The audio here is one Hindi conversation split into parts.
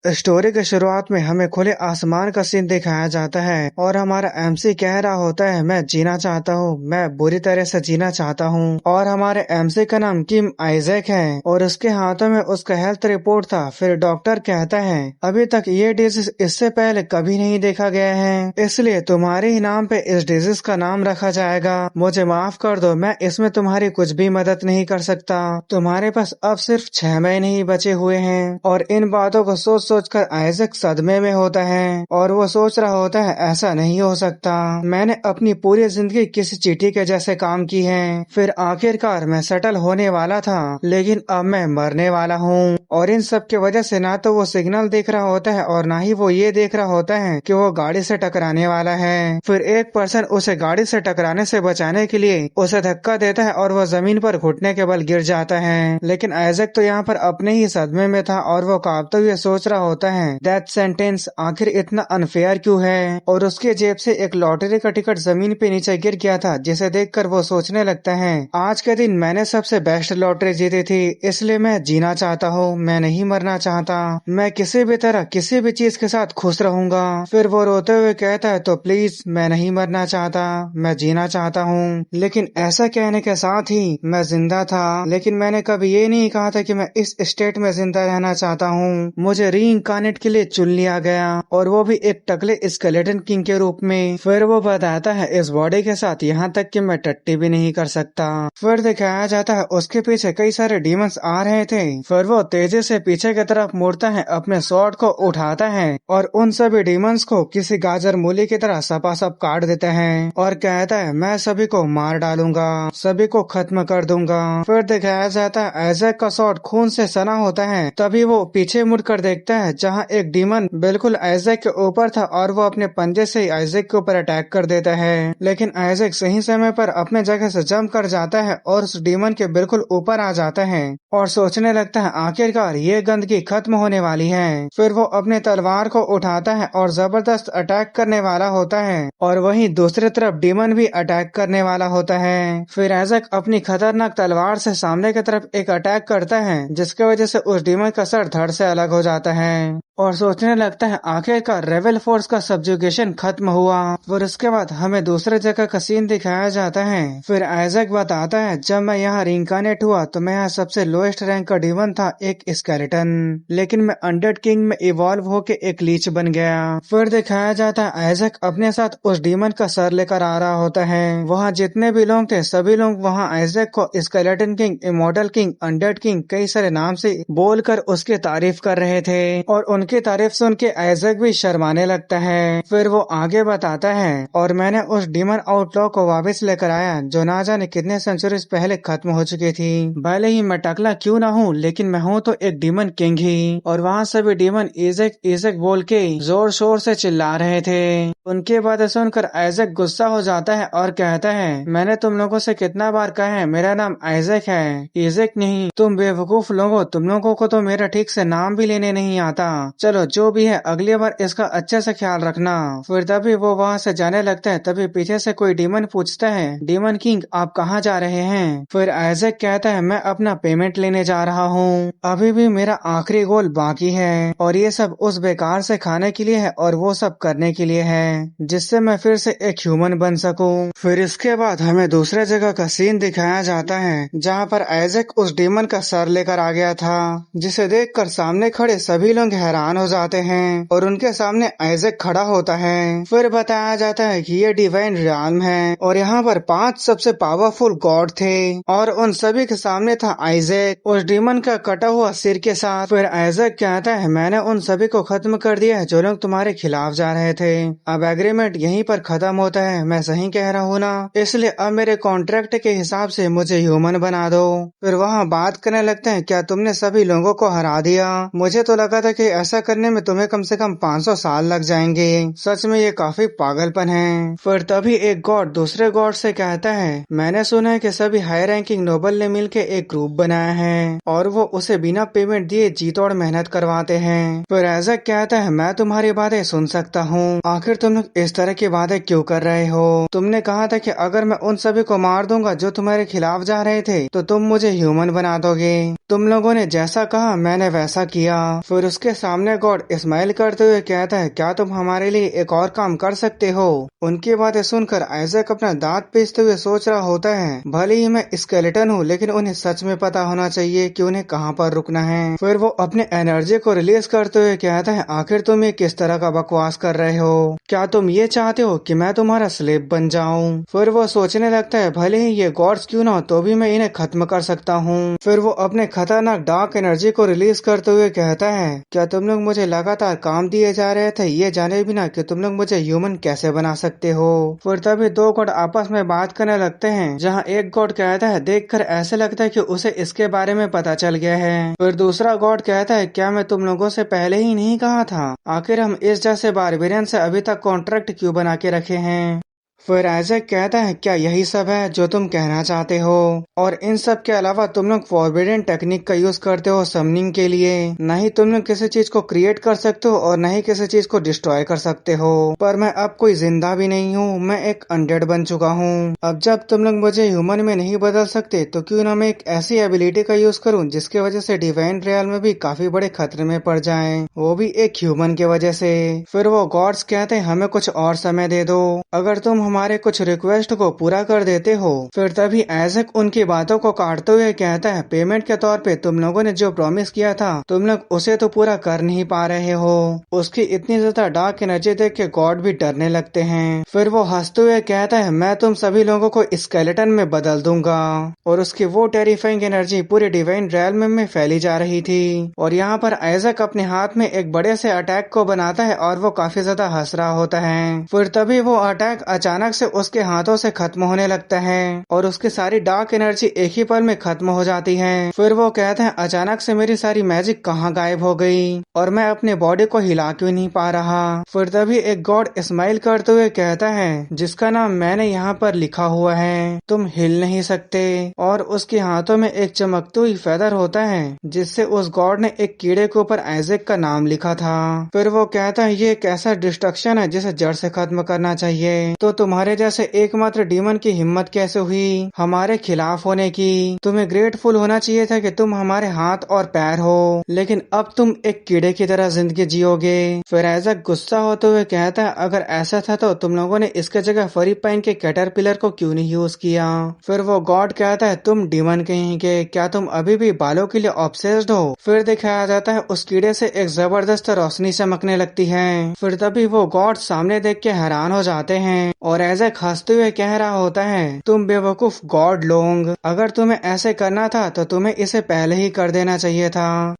स्टोरी की शुरुआत में हमें खुले आसमान का सीन दिखाया जाता है और हमारा एमसी कह रहा होता है मैं जीना चाहता हूँ, मैं बुरी तरह से जीना चाहता हूँ। और हमारे एमसी का नाम किम आइजैक है और उसके हाथों में उसका हेल्थ रिपोर्ट था। फिर डॉक्टर कहता है अभी तक ये डिजीज इससे पहले कभी नहीं देखा गया है, इसलिए तुम्हारे ही नाम पे इस डिजीज का नाम रखा जाएगा। मुझे माफ कर दो, मैं इसमें तुम्हारी कुछ भी मदद नहीं कर सकता। तुम्हारे पास अब सिर्फ 6 महीने ही बचे हुए हैं। और इन बातों को सोचकर आइजैक सदमे में होता है और वो सोच रहा होता है ऐसा नहीं हो सकता, मैंने अपनी पूरी जिंदगी किसी चींटी के जैसे काम की है। फिर आखिरकार मैं सेटल होने वाला था, लेकिन अब मैं मरने वाला हूँ। और इन सब की वजह से ना तो वो सिग्नल देख रहा होता है और ना ही वो ये देख रहा होता है कि वो गाड़ी से टकराने वाला है। फिर एक पर्सन उसे गाड़ी से टकराने से बचाने के लिए उसे धक्का देता है और वो जमीन पर घुटने के बल गिर जाता है। लेकिन आइजैक तो यहाँ पर अपने ही सदमे में था और वो कांपते हुए सोच रहा होता है डेथ सेंटेंस आखिर इतना अनफेयर क्यों है। और उसके जेब से एक लॉटरी का टिकट जमीन पे नीचे गिर गया था, जिसे देखकर वो सोचने लगता है आज के दिन मैंने सबसे बेस्ट लॉटरी जीती थी, इसलिए मैं जीना चाहता हूँ, मैं नहीं मरना चाहता, मैं किसी भी तरह किसी भी चीज के साथ खुश रहूंगा। फिर वो रोते हुए कहता है तो प्लीज मैं नहीं मरना चाहता, मैं जीना चाहता हूँ। लेकिन ऐसा कहने के साथ ही मैं जिंदा था, लेकिन मैंने कभी ये नहीं कहा था कि मैं इस स्टेट में जिंदा रहना चाहता हूँ। मुझे रीइंकार्नेट के लिए चुन लिया गया और वो भी एक टकले स्केलेटन किंग के रूप में। फिर वो बताता है इस बॉडी के साथ यहाँ तक कि मैं टट्टी भी नहीं कर सकता। फिर दिखाया जाता है उसके पीछे कई सारे डीमंस आ रहे थे। फिर वो तेजी से पीछे की तरफ मुड़ता है, अपने स्वॉर्ड को उठाता है और उन सभी डीमंस को किसी गाजर मूली की तरह सपासप काट देता है और कहता है मैं सभी को मार डालूंगा, सभी को खत्म कर दूंगा। फिर दिखाया जाता है आइजैक का स्वॉर्ड खून से सना होता है। तभी वो पीछे मुड़कर देखता है जहाँ एक डीमन बिल्कुल आइजैक के ऊपर था और वो अपने पंजे से आइजैक के ऊपर अटैक कर देता है। लेकिन आइजैक सही समय पर अपने जगह से जंप कर जाता है और उस डीमन के बिल्कुल ऊपर आ जाता है और सोचने लगता है आखिरकार ये गंदगी खत्म होने वाली है। फिर वो अपने तलवार को उठाता है और जबरदस्त अटैक करने वाला होता है और वहीं दूसरी तरफ डीमन भी अटैक करने वाला होता है। फिर आइजैक अपनी खतरनाक तलवार से सामने की तरफ एक अटैक करता है, जिसकी वजह से उस डीमन का सर धड़ से अलग हो जाता है और सोचने लगता है आखिरकार रेबल फोर्स का सब्जुगेशन खत्म हुआ। फिर उसके बाद हमें दूसरे जगह का सीन दिखाया जाता है। फिर आइजैक बताता है जब मैं यहाँ रिंकार्नेट हुआ तो मैं यहाँ सबसे लोएस्ट रैंक का डीमन था, एक स्केलेटन, लेकिन मैं अनडेड किंग में इवॉल्व होके एक लीच बन गया। फिर दिखाया जाता है आइजैक अपने साथ उस डीमन का सर लेकर आ रहा होता है। वहाँ जितने भी लोग थे सभी लोग वहाँ आइजैक को skeleton king, immortal king, undead king कई सारे नाम से बोलकर उसकी तारीफ कर रहे थे और उनकी तारीफ सुन के आइजैक भी शर्माने लगता है। फिर वो आगे बताता है और मैंने उस डीमन आउटलॉ को वापस लेकर आया जो ना जाने कितने सेंचुरीज पहले खत्म हो चुकी थी। भले ही मैं टकला क्यों ना हूँ, लेकिन मैं हूँ तो एक डीमन किंग ही। और वहाँ सभी डीमन इज़ेक इज़ेक बोल के जोर शोर से चिल्ला रहे थे। उनके बातें सुनकर आइजैक गुस्सा हो जाता है और कहता है मैंने तुम लोगों से कितना बार कहा है मेरा नाम आइजैक है, इज़ेक नहीं। तुम बेवकूफ लोगो, तुम लोगों को तो मेरा ठीक से नाम भी लेने नहीं आता। चलो जो भी है अगली बार इसका अच्छे से ख्याल रखना। फिर तभी वो वहाँ से जाने लगता है, तभी पीछे से कोई डीमन पूछता है डीमन किंग आप कहाँ जा रहे हैं। फिर आइजैक कहता है मैं अपना पेमेंट लेने जा रहा हूँ, अभी भी मेरा आखिरी गोल बाकी है और ये सब उस बेकार से खाने के लिए है और वो सब करने के लिए है जिससे मैं फिर से एक ह्यूमन बन सकूं। फिर इसके बाद हमें दूसरे जगह का सीन दिखाया जाता है जहाँ पर आइजैक उस डीमन का सर लेकर आ गया था, जिसे देखकर सामने खड़े सभी लोग हैरान हो जाते हैं और उनके सामने आइजैक खड़ा होता है। फिर बताया जाता है कि ये डिवाइन रियाल्म है और यहाँ पर 5 सबसे पावरफुल गॉड थे और उन सभी के सामने था आइजैक उस डीमन का कटा हुआ सिर के साथ। फिर आइजैक कहता है मैंने उन सभी को खत्म कर दिया है जो लोग तुम्हारे खिलाफ जा रहे थे, अब एग्रीमेंट यहीं पर खत्म होता है, मैं सही कह रहा हूँ ना, इसलिए अब मेरे कॉन्ट्रैक्ट के हिसाब से मुझे ह्यूमन बना दो। फिर वहाँ बात करने लगते हैं क्या तुमने सभी लोगों को हरा दिया, मुझे तो लगा था कि ऐसा करने में तुम्हें कम से कम 500 साल लग जाएंगे, सच में ये काफी पागलपन है। फिर तभी एक गॉड दूसरे गॉड से कहता है मैंने सुना है कि सभी हाई रैंकिंग नोबल ने मिलकर एक ग्रुप बनाया है और वो उसे बिना पेमेंट दिए जी तोड़ मेहनत करवाते हैं। फिर आइजैक कहता है मैं तुम्हारी बातें सुन सकता हूँ, आखिर तुम लोग इस तरह की बातें क्यों कर रहे हो, तुमने कहा था कि अगर मैं उन सभी को मार दूंगा जो तुम्हारे खिलाफ जा रहे थे तो तुम मुझे ह्यूमन बना दोगे, तुम लोगों ने जैसा कहा मैंने वैसा किया। फिर उसके सामने सामने गॉड स्माइल करते हुए कहता है, क्या तुम हमारे लिए एक और काम कर सकते हो? उनकी बातें सुनकर आइजैक अपना दांत पीसते हुए सोच रहा होता है, भले ही मैं स्केलेटन हूँ लेकिन उन्हें सच में पता होना चाहिए कि उन्हें कहाँ पर रुकना है। फिर वो अपने एनर्जी को रिलीज करते हुए कहता है, आखिर तुम ये किस तरह का बकवास कर रहे हो? क्या तुम ये चाहते हो कि मैं तुम्हारा स्लेव बन जाऊं? फिर वो सोचने लगता है, भले ही ये गॉड्स क्यों ना हो तो भी मैं इन्हें खत्म कर सकता हूँ। फिर वो अपने खतरनाक डार्क एनर्जी को रिलीज करते हुए कहता है, क्या तुम लोग मुझे लगातार काम दिए जा रहे थे ये जाने बिना कि तुम लोग मुझे ह्यूमन कैसे बना सकते हो? फिर तभी दो गॉड आपस में बात करने लगते हैं, जहाँ एक गॉड कहता है, देखकर ऐसे लगता है कि उसे इसके बारे में पता चल गया है। फिर दूसरा गॉड कहता है, क्या मैं तुम लोगों से पहले ही नहीं कहा था? आखिर हम इस जैसे बारबेरियन से अभी तक कॉन्ट्रैक्ट क्यों बना के रखे हैं? फिर आइजैक कहता है, क्या यही सब है जो तुम कहना चाहते हो? और इन सब के अलावा तुम लोग फॉरबिडन टेक्निक का यूज करते हो समनिंग के लिए। न ही तुम लोग किसी चीज को क्रिएट कर सकते हो और न ही किसी चीज को डिस्ट्रॉय कर सकते हो। पर मैं अब कोई जिंदा भी नहीं हूँ, मैं एक अनडेड बन चुका हूँ। अब जब तुम लोग मुझे ह्यूमन में नहीं बदल सकते तो क्यों ना मैं एक ऐसी एबिलिटी का यूज करूँ जिसकी वजह से डिवाइन रियल में भी काफी बड़े खतरे में पड़ जाए, वो भी एक ह्यूमन की वजह से। फिर वो गॉड्स कहते हैं, हमें कुछ और समय दे दो, अगर तुम हमारे कुछ रिक्वेस्ट को पूरा कर देते हो। फिर तभी आइजैक उनकी बातों को काटते हुए कहता है, पेमेंट के तौर पे तुम लोगों ने जो प्रॉमिस किया था तुम लोग उसे तो पूरा कर नहीं पा रहे हो। उसकी इतनी ज्यादा डार्क एनर्जी देख के गॉड भी डरने लगते हैं। फिर वो हंसते हुए कहता है, मैं तुम सभी लोगों को स्केलेटन में बदल दूंगा। और उसकी वो टेरिफाइंग एनर्जी पूरे डिवाइन रियल्म में फैली जा रही थी। और यहाँ पर आइजैक अपने हाथ में एक बड़े से अटैक को बनाता है और वो काफी ज्यादा हंस रहा होता है। फिर तभी वो अटैक अचानक से उसके हाथों से खत्म होने लगता है और उसकी सारी डार्क एनर्जी एक ही पल में खत्म हो जाती है। फिर वो कहता है, अचानक से मेरी सारी मैजिक कहाँ गायब हो गई और मैं अपने बॉडी को हिला क्यों नहीं पा रहा? फिर तभी एक गॉड स्माइल करते हुए कहता है, जिसका नाम मैंने यहाँ पर लिखा हुआ है, तुम हिल नहीं सकते। और उसके हाथों में एक चमकती हुई फेदर होता है जिससे उस गॉड ने एक कीड़े के ऊपर आइजैक का नाम लिखा था। फिर वो कहता है, ये एक ऐसा डिस्ट्रक्शन है जिसे जड़ से खत्म करना चाहिए। तो तुम्हारे जैसे एकमात्र डीमन की हिम्मत कैसे हुई हमारे खिलाफ होने की? तुम्हें ग्रेटफुल होना चाहिए था कि तुम हमारे हाथ और पैर हो, लेकिन अब तुम एक कीड़े की तरह जिंदगी जियोगे। फिर आइजैक गुस्सा होते हुए कहता है, अगर ऐसा था तो तुम लोगों ने इसके जगह फरी पाइन के कैटरपिलर को क्यों नहीं यूज किया? फिर वो गॉड कहता है, तुम डीमन कहीं के, क्या तुम अभी भी बालों के लिए ऑब्सेस्ड हो? फिर दिखाया जाता है उस कीड़े से एक जबरदस्त रोशनी चमकने लगती है। फिर तभी वो गॉड सामने देख के हैरान हो जाते हैं और आइजैक हंसते हुए कह रहा होता है, तुम बेवकूफ गॉड लोग, अगर तुम्हें ऐसे करना था तो तुम्हें इसे पहले ही कर देना चाहिए था।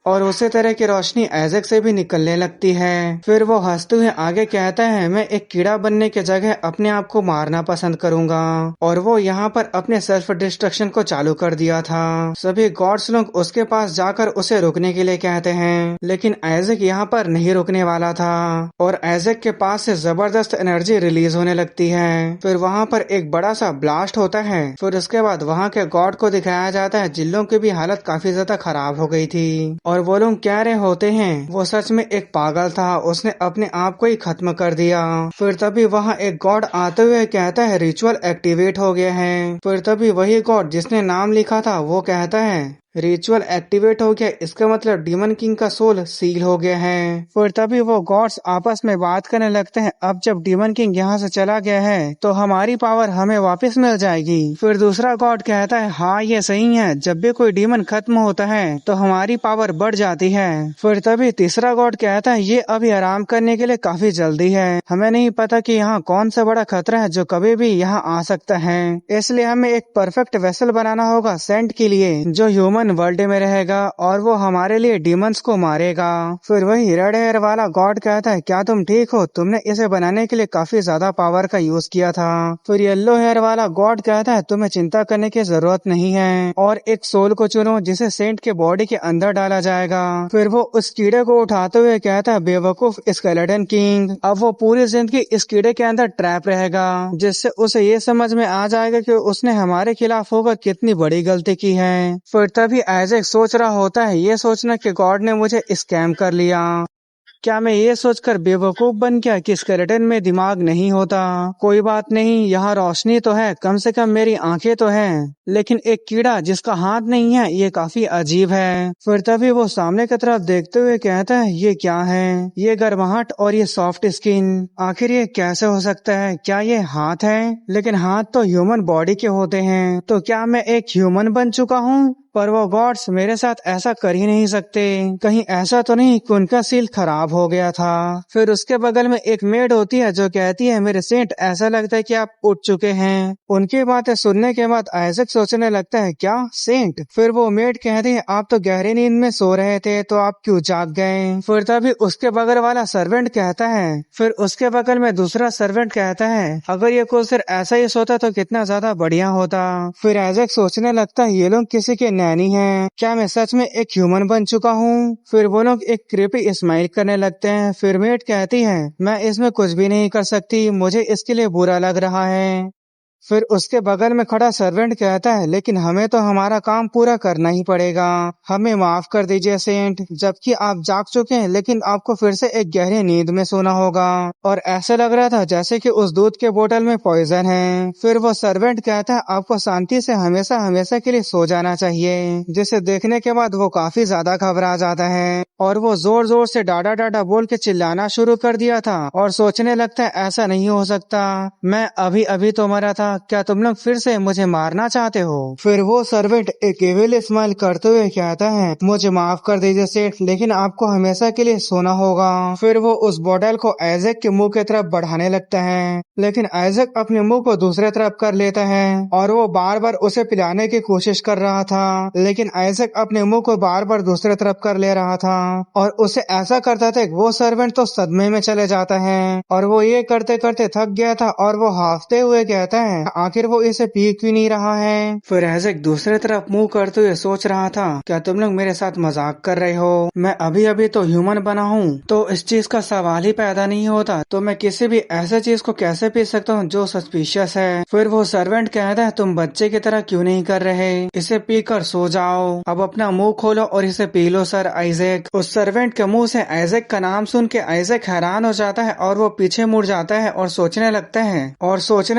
और उसी तरह की रोशनी आइजैक से भी निकलने लगती है। फिर वो हंसते हुए आगे कहता है, मैं एक कीड़ा बनने के जगह अपने आप को मारना पसंद करूंगा। और वो यहाँ पर अपने सेल्फ डिस्ट्रक्शन को चालू कर दिया था। सभी गॉड्स लोग उसके पास जाकर उसे रुकने के लिए कहते हैं, लेकिन आइजैक यहाँ पर नहीं रुकने वाला था और आइजैक के पास से जबरदस्त एनर्जी रिलीज होने लगती है। फिर वहाँ पर एक बड़ा सा ब्लास्ट होता है। फिर उसके बाद वहाँ के गॉड को दिखाया जाता है जिन लोगों की भी हालत काफी ज्यादा खराब हो गई थी और वो लोग कह रहे होते हैं, वो सच में एक पागल था, उसने अपने आप को ही खत्म कर दिया। फिर तभी वहाँ एक गॉड आते हुए कहता है, रिचुअल एक्टिवेट हो गया है। फिर तभी वही गॉड जिसने नाम लिखा था वो कहता है, रिचुअल एक्टिवेट हो गया, इसका मतलब डीमन किंग का सोल सील हो गया है। फिर तभी वो गॉड्स आपस में बात करने लगते हैं, अब जब डीमन किंग यहाँ से चला गया है तो हमारी पावर हमें वापस मिल जाएगी। फिर दूसरा गॉड कहता है, हाँ ये सही है, जब भी कोई डीमन खत्म होता है तो हमारी पावर बढ़ जाती है। फिर तभी तीसरा गॉड कहता है, ये अभी आराम करने के लिए काफी जल्दी है, हमें नहीं पता कि यहाँ कौन सा बड़ा खतरा है जो कभी भी यहाँ आ सकता है, इसलिए हमें एक परफेक्ट वेसल बनाना होगा सेंट के लिए जो ह्यूमन वर्ल्ड में रहेगा और वो हमारे लिए डीमंस को मारेगा। फिर वही रेड हेयर वाला गॉड कहता है, क्या तुम ठीक हो? तुमने इसे बनाने के लिए काफी ज्यादा पावर का यूज किया था। फिर येलो हेयर वाला गॉड कहता है, तुम्हें चिंता करने की जरूरत नहीं है और एक सोल को चुनो जिसे सेंट के बॉडी के अंदर डाला जाएगा। फिर वो उस कीड़े को उठाते हुए कहता है, बेवकूफ स्केलेटन किंग, अब वो पूरी जिंदगी इस कीड़े के अंदर ट्रैप रहेगा, जिससे उसे ये समझ में आ जाएगा कि उसने हमारे खिलाफ होकर कितनी बड़ी गलती की है। फिर तभी आइजैक सोच रहा होता है, ये सोचना कि गॉड ने मुझे स्कैम कर लिया। क्या मैं ये सोचकर बेवकूफ बन गया कि स्केलेटन में दिमाग नहीं होता? कोई बात नहीं, यहाँ रोशनी तो है, कम से कम मेरी आंखें तो हैं। लेकिन एक कीड़ा जिसका हाथ नहीं है, ये काफी अजीब है। फिर तभी वो सामने की तरफ देखते हुए कहता है, ये क्या है? ये गर्माहट और ये सॉफ्ट स्किन, आखिर ये कैसे हो सकता है? क्या ये हाथ है? लेकिन हाथ तो ह्यूमन बॉडी के होते हैं, तो क्या मैं एक ह्यूमन बन चुका हूँ? पर वो गॉड्स मेरे साथ ऐसा कर ही नहीं सकते। कहीं ऐसा तो नहीं कि उनका सील खराब हो गया था? फिर उसके बगल में एक मेड होती है जो कहती है, मेरे सेंट ऐसा लगता है कि आप उठ चुके हैं। उनकी बातें सुनने के बाद आइजैक सोचने लगता है, क्या सेंट? फिर वो मेड कहती है, आप तो गहरी नींद में सो रहे थे, तो आप क्यों जाग गए? फिर तभी उसके बगल वाला सर्वेंट कहता है, फिर उसके बगल में दूसरा सर्वेंट कहता है, अगर ये कुछ देर ऐसा ही सोता तो कितना ज्यादा बढ़िया होता। फिर आइजैक सोचने लगता है, ये लोग किसी के नैनी हैं, क्या मैं सच में एक ह्यूमन बन चुका हूँ? फिर वो लोग एक क्रीपी स्माइल करने लगते हैं। फिर मेट कहती है, मैं इसमें कुछ भी नहीं कर सकती, मुझे इसके लिए बुरा लग रहा है। फिर उसके बगल में खड़ा सर्वेंट कहता है, लेकिन हमें तो हमारा काम पूरा करना ही पड़ेगा, हमें माफ कर दीजिए सेंट। जबकि आप जाग चुके हैं, लेकिन आपको फिर से एक गहरी नींद में सोना होगा। और ऐसा लग रहा था जैसे कि उस दूध के बोतल में पॉइजन है। फिर वो सर्वेंट कहता है, आपको शांति से हमेशा हमेशा के लिए सो जाना चाहिए। जिसे देखने के बाद वो काफी ज्यादा घबरा जाता है और वो जोर जोर से डाडा डाडा बोल के चिल्लाना शुरू कर दिया था और सोचने लगता है, ऐसा नहीं हो सकता, मैं अभी अभी तो मरा था, क्या तुम लोग फिर से मुझे मारना चाहते हो? फिर वो सर्वेंट एक एविल स्माइल करते हुए कहता है, मुझे माफ कर दीजिए सेठ, लेकिन आपको हमेशा के लिए सोना होगा। फिर वो उस बोतल को आइजैक के मुंह की तरफ बढ़ाने लगता है, लेकिन आइजैक अपने मुंह को दूसरे तरफ कर लेता है और वो बार बार उसे पिलाने की कोशिश कर रहा था, लेकिन आइजैक अपने मुंह को बार बार दूसरे तरफ कर ले रहा था और उसे ऐसा करता था कि वो सर्वेंट तो सदमे में चले जाता है और वो ये करते करते थक गया था और वो हाफते हुए कहता है, आखिर वो इसे पी क्यों नहीं रहा है? फिर आइजैक दूसरे तरफ मुंह करते हुए सोच रहा था, क्या तुम लोग मेरे साथ मजाक कर रहे हो? मैं अभी अभी तो ह्यूमन बना हूँ, तो इस चीज का सवाल ही पैदा नहीं होता, तो मैं किसी भी ऐसे चीज को कैसे पी सकता हूँ जो सस्पिशियस है? फिर वो सर्वेंट कहता है, तुम बच्चे की तरह क्यों नहीं कर रहे, इसे पीकर सो जाओ, अब अपना मुंह खोलो और इसे पी लो सर आइजैक। उस सर्वेंट के मुंह से आइजैक का नाम सुन के आइजैक हैरान हो जाता है और वो पीछे मुड़ जाता है और सोचने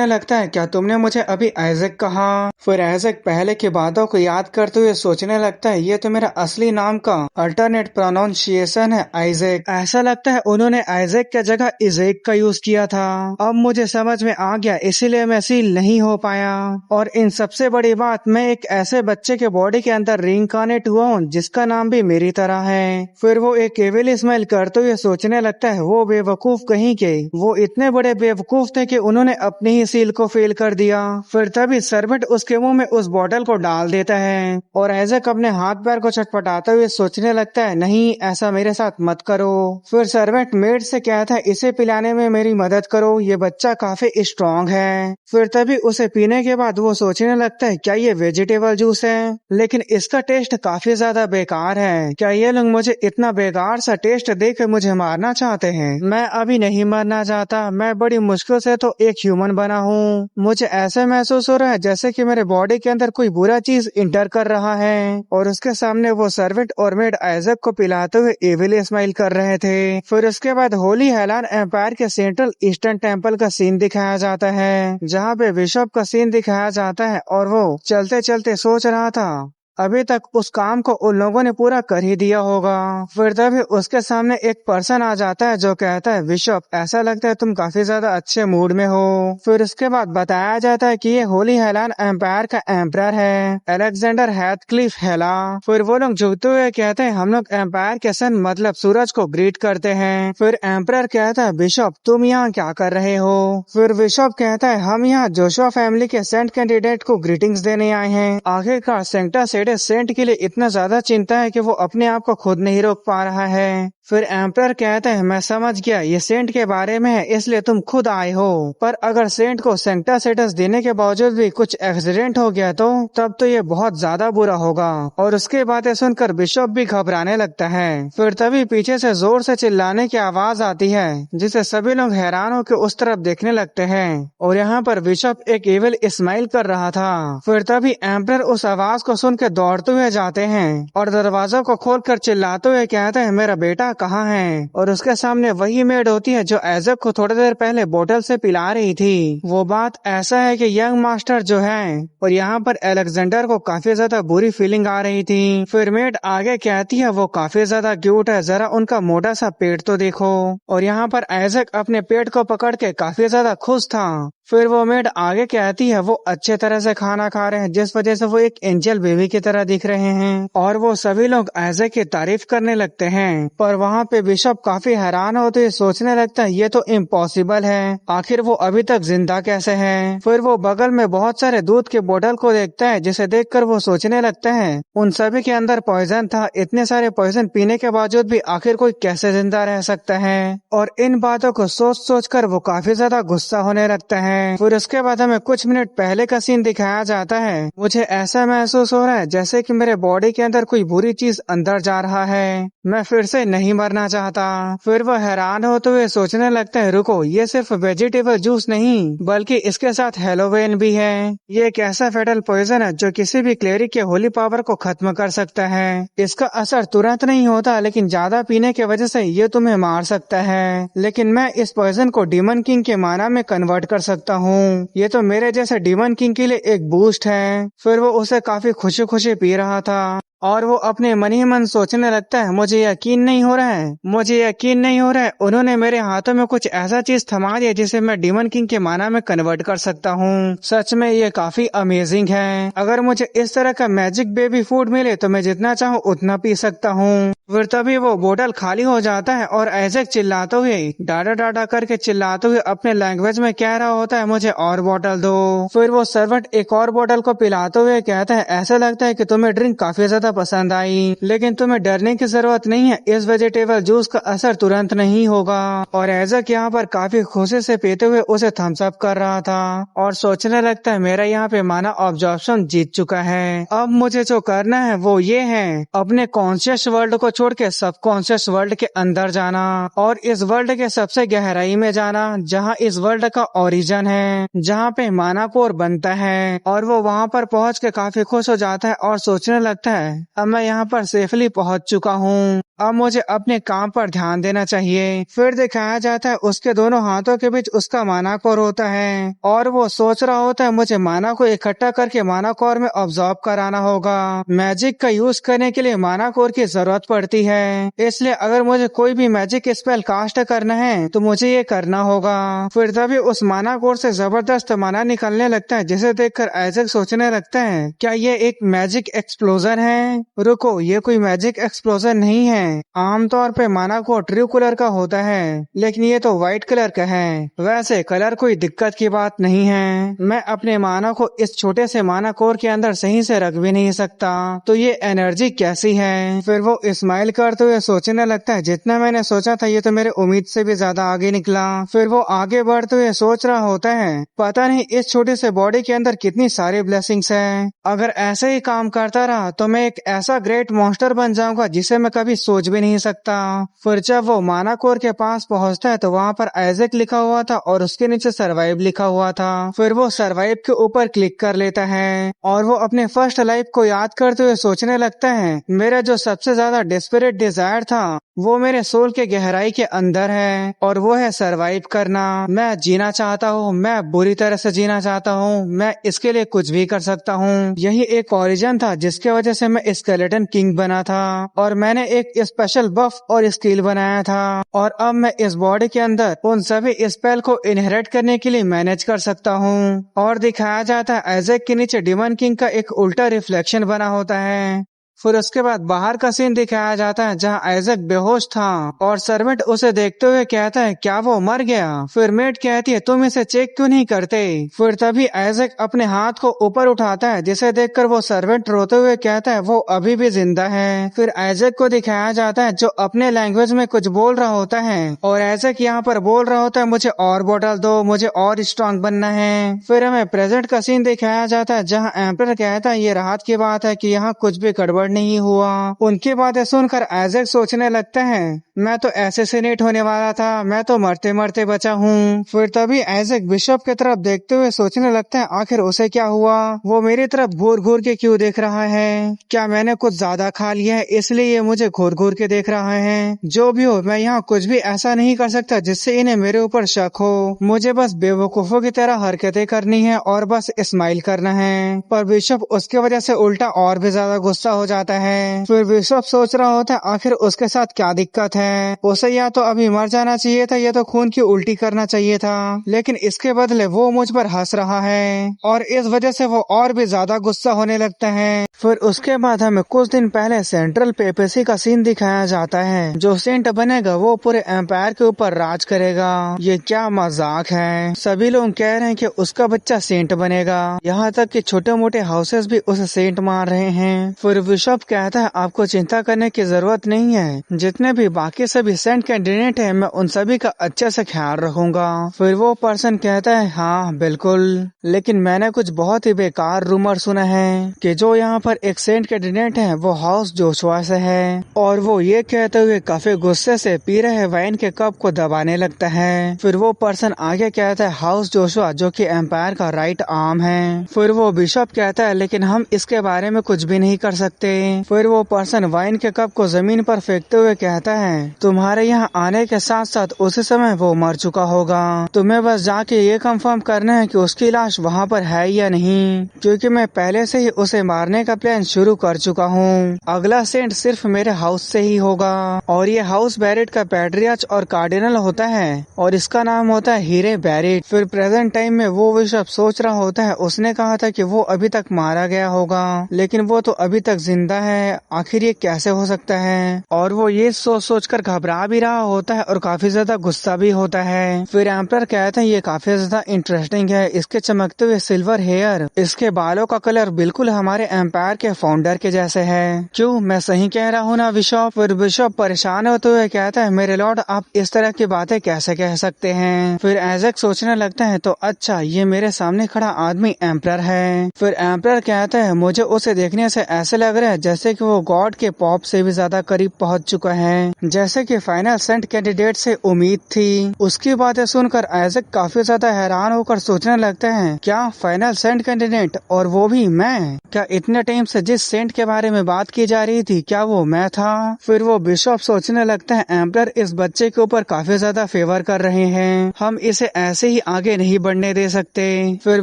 लगता है क्या तुमने मुझे अभी आइजैक कहा? फिर आइजैक पहले की बातों को याद करते हुए सोचने लगता है, ये तो मेरा असली नाम का अल्टरनेट प्रोनाउंसिएशन है आइजैक। ऐसा लगता है उन्होंने आइजैक की जगह इज़ेक का यूज किया था। अब मुझे समझ में आ गया, इसीलिए मैं सील नहीं हो पाया। और इन सबसे बड़ी बात, मैं एक ऐसे बच्चे के बॉडी के अंदर रीइंकार्नेट हुआ हूँ जिसका नाम भी मेरी तरह है। फिर वो एक एविल स्माइल करते हुए सोचने लगता है, वो बेवकूफ कहीं के, वो इतने बड़े बेवकूफ थे कि उन्होंने अपनी ही सील को फेल कर दिया। फिर तभी सर्वेंट उसके मुंह में उस बोतल को डाल देता है और आइजैक अपने हाथ पैर को चटपटाते हुए सोचने लगता है, नहीं ऐसा मेरे साथ मत करो। फिर सर्वेंट मेड से कहता है, इसे पिलाने में मेरी मदद करो, ये बच्चा काफी स्ट्रांग है। फिर तभी उसे पीने के बाद वो सोचने लगता है, क्या ये वेजिटेबल जूस है? लेकिन इसका टेस्ट काफी ज्यादा बेकार है, क्या ये लोग मुझे इतना बेकार सा टेस्ट देकर मुझे मारना चाहते हैं? मैं अभी नहीं मरना चाहता, मैं बड़ी मुश्किल से तो एक ह्यूमन बना हूँ। मुझे ऐसे महसूस हो रहा है जैसे कि मेरे बॉडी के अंदर कोई बुरा चीज इंटर कर रहा है। और उसके सामने वो सर्वेंट और मेड आइजैक को पिलाते हुए एविल स्माइल कर रहे थे। फिर उसके बाद होली हेलान एम्पायर के सेंट्रल ईस्टर्न टेम्पल का सीन दिखाया जाता है, जहाँ पे बिशप का सीन दिखाया जाता है और वो चलते चलते सोच रहा था, अभी तक उस काम को उन लोगों ने पूरा कर ही दिया होगा। फिर तभी उसके सामने एक पर्सन आ जाता है जो कहता है, बिशप ऐसा लगता है तुम काफी ज्यादा अच्छे मूड में हो। फिर उसके बाद बताया जाता है कि ये होली हेलान एम्पायर का एम्परर है, अलेक्जेंडर हेथक्लिफ हेला। फिर वो लोग झुकते हुए कहते हैं, हम लोग एम्पायर के सन मतलब सूरज को ग्रीट करते हैं। फिर एम्परर कहता है, बिशप तुम यहाँ क्या कर रहे हो? फिर बिशप कहता है, हम यहाँ जोशुआ फैमिली के सेंट कैंडिडेट को ग्रीटिंग्स देने आए हैं। आखिरकार सेंटा सेंट के लिए इतना ज्यादा चिंता है कि वो अपने आप को खुद नहीं रोक पा रहा है। फिर एम्परर कहता है, मैं समझ गया ये सेंट के बारे में है, इसलिए तुम खुद आए हो, पर अगर सेंट को सेंटा स्टेटस देने के बावजूद भी कुछ एक्सीडेंट हो गया तो तब तो ये बहुत ज्यादा बुरा होगा। और उसके बातें सुनकर बिशप भी घबराने लगता है। फिर तभी पीछे से जोर से चिल्लाने की आवाज आती है, जिसे सभी लोग हैरान होकर उस तरफ देखने लगते हैं। और यहाँ पर बिशप एक एविल स्माइल कर रहा था। फिर तभी एम्परर उस आवाज को सुनकर दौड़ते हुए जाते हैं और दरवाजा को खोलकर चिल्लाते हुए कहते हैं, मेरा बेटा कहाँ है, और उसके सामने वही मेड होती है जो आइजैक को थोड़ी देर पहले बोतल से पिला रही थी। वो बात ऐसा है कि यंग मास्टर जो है, और यहाँ पर अलेक्जेंडर को काफी ज्यादा बुरी फीलिंग आ रही थी। फिर मेड आगे कहती है वो काफी ज्यादा क्यूट है, जरा उनका मोटा सा पेट तो देखो। और यहाँ पर आइजैक अपने पेट को पकड़ के काफी ज्यादा खुश था। फिर वो मेड आगे कहती है वो अच्छे तरह से खाना खा रहे हैं, जिस वजह से वो एक एंजल बेबी की तरह दिख रहे हैं। और वो सभी लोग आइजैक की तारीफ करने लगते हैं। पर वहाँ पे बिशप काफी हैरान होते हुए सोचने लगता है ये तो इम्पॉसिबल है, आखिर वो अभी तक जिंदा कैसे है। फिर वो बगल में बहुत सारे दूध के बोतल को देखता है, जिसे देखकर वो सोचने लगता है उन सभी के अंदर पॉइजन था। इतने सारे पॉइजन पीने के बावजूद भी आखिर कोई कैसे जिंदा रह सकता है। और इन बातों को सोच सोच कर वो काफी ज्यादा गुस्सा होने लगता है। फिर उसके बाद हमें कुछ मिनट पहले का सीन दिखाया जाता है। मुझे ऐसा महसूस हो रहा है जैसे कि मेरे बॉडी के अंदर कोई बुरी चीज अंदर जा रहा है, मैं फिर से नहीं मरना चाहता। फिर वो हैरान होते हुए सोचने लगता है रुको, ये सिर्फ वेजिटेबल जूस नहीं बल्कि इसके साथ हेलोवेन भी है। ये एक ऐसा फेटल पॉइजन है जो किसी भी क्लेरिक के होली पावर को खत्म कर सकता है। इसका असर तुरंत नहीं होता, लेकिन ज्यादा पीने की वजह से ये तुम्हें मार सकता है। लेकिन मैं इस पॉइजन को डीमन किंग के माना में कन्वर्ट कर सकता हूँ। ये तो मेरे जैसे डीमन किंग के लिए एक बूस्ट है। फिर वो उसे काफी खुशी खुशी पी रहा था और वो अपने मन ही मन सोचने लगता है मुझे यकीन नहीं हो रहा है, मुझे यकीन नहीं हो रहा है, उन्होंने मेरे हाथों में कुछ ऐसा चीज थमा दिया जिसे मैं डीमन किंग के माना में कन्वर्ट कर सकता हूँ। सच में ये काफी अमेजिंग है। अगर मुझे इस तरह का मैजिक बेबी फूड मिले तो मैं जितना चाहूँ उतना पी सकता हूँ। फिर तभी वो बोतल खाली हो जाता है और आइजैक चिल्लाते हुए डाटा डाटा करके चिल्लाते हुए अपने लैंग्वेज में कह रहा होता है मुझे और बोतल दो। फिर वो सर्वेंट एक और बोतल को पिलाते हुए कहता है ऐसा लगता है कि तुम्हें ड्रिंक काफी ज्यादा पसंद आई, लेकिन तुम्हें डरने की जरूरत नहीं है, इस वेजिटेबल जूस का असर तुरंत नहीं होगा। और आइजैक यहाँ पर काफी खुशी से पीते हुए उसे थम्स अप कर रहा था और सोचने लगता है मेरा यहाँ पे माना ऑब्जॉर्प्शन जीत चुका है। अब मुझे जो करना है वो ये है अपने कॉन्शियस वर्ल्ड को छोड़ के सबकॉन्शियस वर्ल्ड के अंदर जाना और इस वर्ल्ड के सबसे गहराई में जाना जहाँ इस वर्ल्ड का ओरिजिन है, जहाँ पे मानाकोर बनता है। और वो वहाँ पर पहुँच के काफी खुश हो जाता है और सोचने लगता है अब मैं यहाँ पर सेफली पहुँच चुका हूँ, अब मुझे अपने काम पर ध्यान देना चाहिए। फिर दिखाया जाता है उसके दोनों हाथों के बीच उसका मानाकोर होता है और वो सोच रहा होता है मुझे माना को इकट्ठा करके मानाकोर में ऑब्जॉर्ब कराना होगा। मैजिक का यूज करने के लिए मानाकोर की जरूरत पड़ती है, इसलिए अगर मुझे कोई भी मैजिक स्पेल कास्ट करना है तो मुझे ये करना होगा। फिर तभी उस मानाकोर से जबरदस्त माना निकलने लगता है, जिसे देखकर आइजैक सोचने लगता है क्या ये एक मैजिक एक्सप्लोजन है। रुको, ये कोई मैजिक एक्सप्लोजन नहीं है। आमतौर पे माना को ट्रू कलर का होता है, लेकिन ये तो व्हाइट कलर का है। वैसे कलर कोई दिक्कत की बात नहीं है, मैं अपने माना को इस छोटे से माना कोर के अंदर सही से रख भी नहीं सकता, तो ये एनर्जी कैसी है। फिर वो स्माइल करते हुए सोचने लगता है जितना मैंने सोचा था ये तो मेरे उम्मीद से भी ज्यादा आगे निकला। फिर वो आगे बढ़ते हुए सोच रहा होता है पता नहीं इस छोटे से बॉडी के अंदर कितनी सारी ब्लेसिंग्स है, अगर ऐसे ही काम करता रहा तो मैं एक ऐसा ग्रेट मॉन्स्टर बन जाऊंगा जिसे मैं कभी सोच भी नहीं सकता। फिर जब वो मानाकोर के पास पहुंचता है तो वहाँ पर आइजैक लिखा हुआ था और उसके नीचे सर्वाइव लिखा हुआ था। फिर वो सर्वाइव के ऊपर क्लिक कर लेता है और वो अपने फर्स्ट लाइफ को याद करते हुए सोचने लगता है मेरा जो सबसे ज्यादा डेस्परेट डिजायर था वो मेरे सोल के गहराई के अंदर है और वो है सरवाइव करना। मैं जीना चाहता हूँ, मैं बुरी तरह से जीना चाहता हूँ, मैं इसके लिए कुछ भी कर सकता हूँ। यही एक ओरिजिन था जिसके वजह से मैं स्केलेटन किंग बना था और मैंने एक स्पेशल बफ और स्किल बनाया था और अब मैं इस बॉडी के अंदर उन सभी स्पेल को इनहेरिट करने के लिए मैनेज कर सकता हूँ। और दिखाया जाता है आइजैक के नीचे डीमन किंग का एक उल्टा रिफ्लेक्शन बना होता है। फिर उसके बाद बाहर का सीन दिखाया जाता है जहाँ आइजैक बेहोश था और सर्वेंट उसे देखते हुए कहता है क्या वो मर गया। फिर मेड कहती है तुम इसे चेक क्यों नहीं करते। फिर तभी आइजैक अपने हाथ को ऊपर उठाता है जिसे देखकर वो सर्वेंट रोते हुए कहता है वो अभी भी जिंदा है। फिर आइजैक को दिखाया जाता है जो अपने लैंग्वेज में कुछ बोल रहा होता है और आइजैक यहाँ पर बोल रहा होता है मुझे और बोतल दो, मुझे और स्ट्रांग बनना है। फिर हमें प्रेजेंट का सीन दिखाया जाता है जहाँ एम्परर कहता है ये राहत की बात है कि यहाँ कुछ भी गड़बड़ गड़बड़ नहीं हुआ। उनकी बातें सुनकर आइजैक सोचने लगता है, मैं तो असैसिनेट होने वाला था, मैं तो मरते मरते बचा हूँ। फिर तभी आइजैक बिशप की तरफ देखते हुए सोचने लगता है, आखिर उसे क्या हुआ, वो मेरी तरफ घूर घूर के क्यों देख रहा है, क्या मैंने कुछ ज्यादा खा लिया है इसलिए ये मुझे घूर घूर के देख रहा है। जो भी हो, मैं यहाँ कुछ भी ऐसा नहीं कर सकता जिससे इन्हें मेरे ऊपर शक हो। मुझे बस बेवकूफों की तरह हरकतें करनी है और बस स्माइल करना है। पर बिशप उसकी वजह से उल्टा और भी ज्यादा गुस्सा हो जाता है। फिर बिशप सोच रहा होता है आखिर उसके साथ क्या दिक्कत है, उसे या तो अभी मर जाना चाहिए था या तो खून की उल्टी करना चाहिए था, लेकिन इसके बदले वो मुझ पर हंस रहा है और इस वजह से वो और भी ज्यादा गुस्सा होने लगता है। फिर उसके बाद हमें कुछ दिन पहले सेंट्रल पेपेसी का सीन दिखाया जाता है। जो सेंट बनेगा वो पूरे एम्पायर के ऊपर राज करेगा। ये क्या मजाक है, सभी लोग कह रहे हैं कि उसका बच्चा सेंट बनेगा, यहाँ तक कि छोटे मोटे हाउसेस भी उसे सेंट मान रहे हैं। फिर बिशप कहता है आपको चिंता करने की जरूरत नहीं है, जितने भी बाकी सभी सेंट कैंडिडेट है मैं उन सभी का अच्छे से ख्याल रखूंगा। फिर वो पर्सन कहता है हाँ बिल्कुल, लेकिन मैंने कुछ बहुत ही बेकार रूमर सुना है कि जो यहाँ पर एक सेंट कैंडिडेट है वो हाउस जोशुआ से है, और वो ये कहते हुए काफी गुस्से से पी रहे वाइन के कप को दबाने लगता है। फिर वो पर्सन आगे कहता है हाउस जोशुआ जो कि एम्पायर का राइट आर्म है। फिर वो बिशप कहता है लेकिन हम इसके बारे में कुछ भी नहीं कर सकते। फिर वो पर्सन वाइन के कप को जमीन पर फेंकते हुए कहता है तुम्हारे यहाँ आने के साथ साथ उसी समय वो मर चुका होगा, तुम्हें बस जाके ये कंफर्म करना है कि उसकी लाश वहाँ पर है या नहीं, क्योंकि मैं पहले से ही उसे मारने का प्लान शुरू कर चुका हूँ। अगला सेंट सिर्फ मेरे हाउस से ही होगा और ये हाउस बैरेट का पैट्रियार्च और कार्डिनल होता है और इसका नाम होता है हीरे बैरेट। फिर प्रेजेंट टाइम में वो बिशप सोच रहा होता है, उसने कहा था कि वो अभी तक मारा गया होगा लेकिन वो तो अभी तक जिंदा है, आखिर ये कैसे हो सकता है। और वो ये सोच सोचकर घबरा भी रहा होता है और काफी ज्यादा गुस्सा भी होता है। फिर एम्परर कहते हैं ये काफी ज्यादा इंटरेस्टिंग है, इसके चमकते हुए सिल्वर हेयर, इसके बालों का कलर बिल्कुल हमारे एम्पायर के फाउंडर के जैसे है। क्यों, मैं सही कह रहा हूँ ना बिशप। फिर बिशप परेशान होते हुए कहता है मेरे लॉर्ड आप इस तरह की बातें कैसे कह सकते हैं। फिर आइजैक सोचने लगता है तो अच्छा ये मेरे सामने खड़ा आदमी एम्परर है। फिर एम्परर कहता है मुझे उसे देखने से ऐसे लग रहा है जैसे कि वो गॉड के पॉप से भी ज्यादा करीब पहुंच चुका है, जैसे कि फाइनल सेंट कैंडिडेट से उम्मीद थी। उसकी बातें सुनकर आइजैक काफी ज्यादा हैरान होकर सोचने लगते हैं क्या फाइनल सेंट कैंडिडेट, और वो भी मैं, क्या इतने टाइम से जिस सेंट के बारे में बात की जा रही थी क्या वो मैं था। फिर वो बिशप सोचने लगता है एम्परर इस बच्चे के ऊपर काफी ज्यादा फेवर कर रहे हैं, हम इसे ऐसे ही आगे नहीं बढ़ने दे सकते। फिर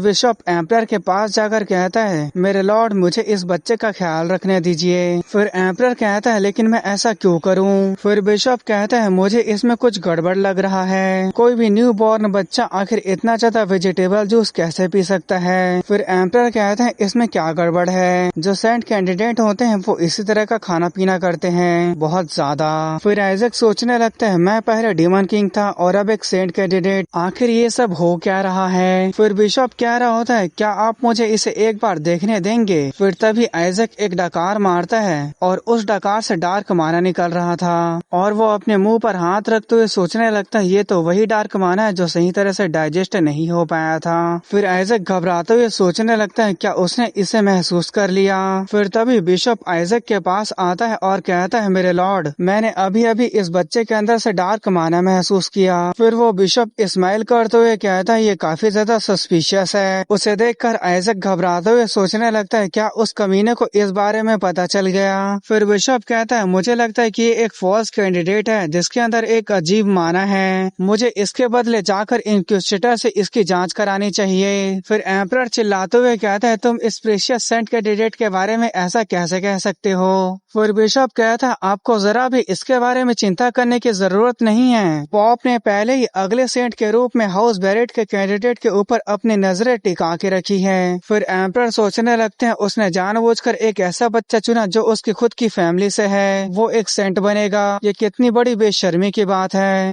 बिशप एम्परर के पास जाकर कहता है मेरे लॉर्ड मुझे इस बच्चे का ख्याल रखने दीजिए। फिर एम्परर कहता है लेकिन मैं ऐसा क्यों करूं। फिर बिशप कहता है मुझे इसमें कुछ गड़बड़ लग रहा है, कोई भी न्यू बॉर्न बच्चा आखिर इतना ज्यादा वेजिटेबल जूस कैसे पी सकता है। फिर एम्परर कहता है इसमें क्या गड़बड़ है, जो सेंट कैंडिडेट होते हैं वो इसी तरह का खाना पीना करते हैं बहुत ज्यादा। फिर आइजैक सोचने लगता है मैं पहले डीमन किंग था और अब एक सेंट कैंडिडेट, आखिर ये सब हो क्या रहा है। फिर बिशप कह रहा होता है क्या आप मुझे इसे एक बार देखने देंगे। फिर तभी आइजैक एक डकार मारता है और उस डकार से डार्क माना निकल रहा था और वो अपने मुंह पर हाथ रखते हुए सोचने लगता है ये तो वही डार्क माना है जो सही तरह से डाइजेस्ट नहीं हो पाया था। फिर आइजैक घबराते हुए सोचने लगता है क्या उसने इसे महसूस कर लिया। फिर तभी बिशप आइजैक के पास आता है और कहता है मेरे लॉर्ड मैंने अभी अभी इस बच्चे के अंदर से डार्क माना महसूस किया। फिर वो बिशप स्माइल करते हुए कहता है ये काफी ज्यादा सस्पिशियस है। उसे देखकर आइजैक घबराते हुए सोचने लगता है क्या उस कमीने को इस बारे में पता चल गया। फिर बिशप कहता है मुझे लगता है कि ये एक फॉल्स कैंडिडेट है जिसके अंदर एक अजीब माना है, मुझे इसके बदले जाकर इंक्विजिटर से इसकी जांच करानी चाहिए। फिर एम्परर चिल्लाते हुए कहता है तुम इस प्रीशियस सेंट कैंडिडेट के बारे में ऐसा कैसे कह सकते हो। फिर बिशप कहता है आपको जरा भी इसके बारे में चिंता करने की जरूरत नहीं है, पॉप ने पहले ही अगले सेंट के रूप में हाउस बैरेट के कैंडिडेट के ऊपर अपनी नजरें टिका के रखी है। फिर एम्परर सोचने लगते हैं उसने जानबूझकर एक ऐसा बच्चा चुना जो उसकी खुद की फैमिली से है, वो एक सेंट बनेगा, ये कितनी बड़ी बेशर्मी की बात है।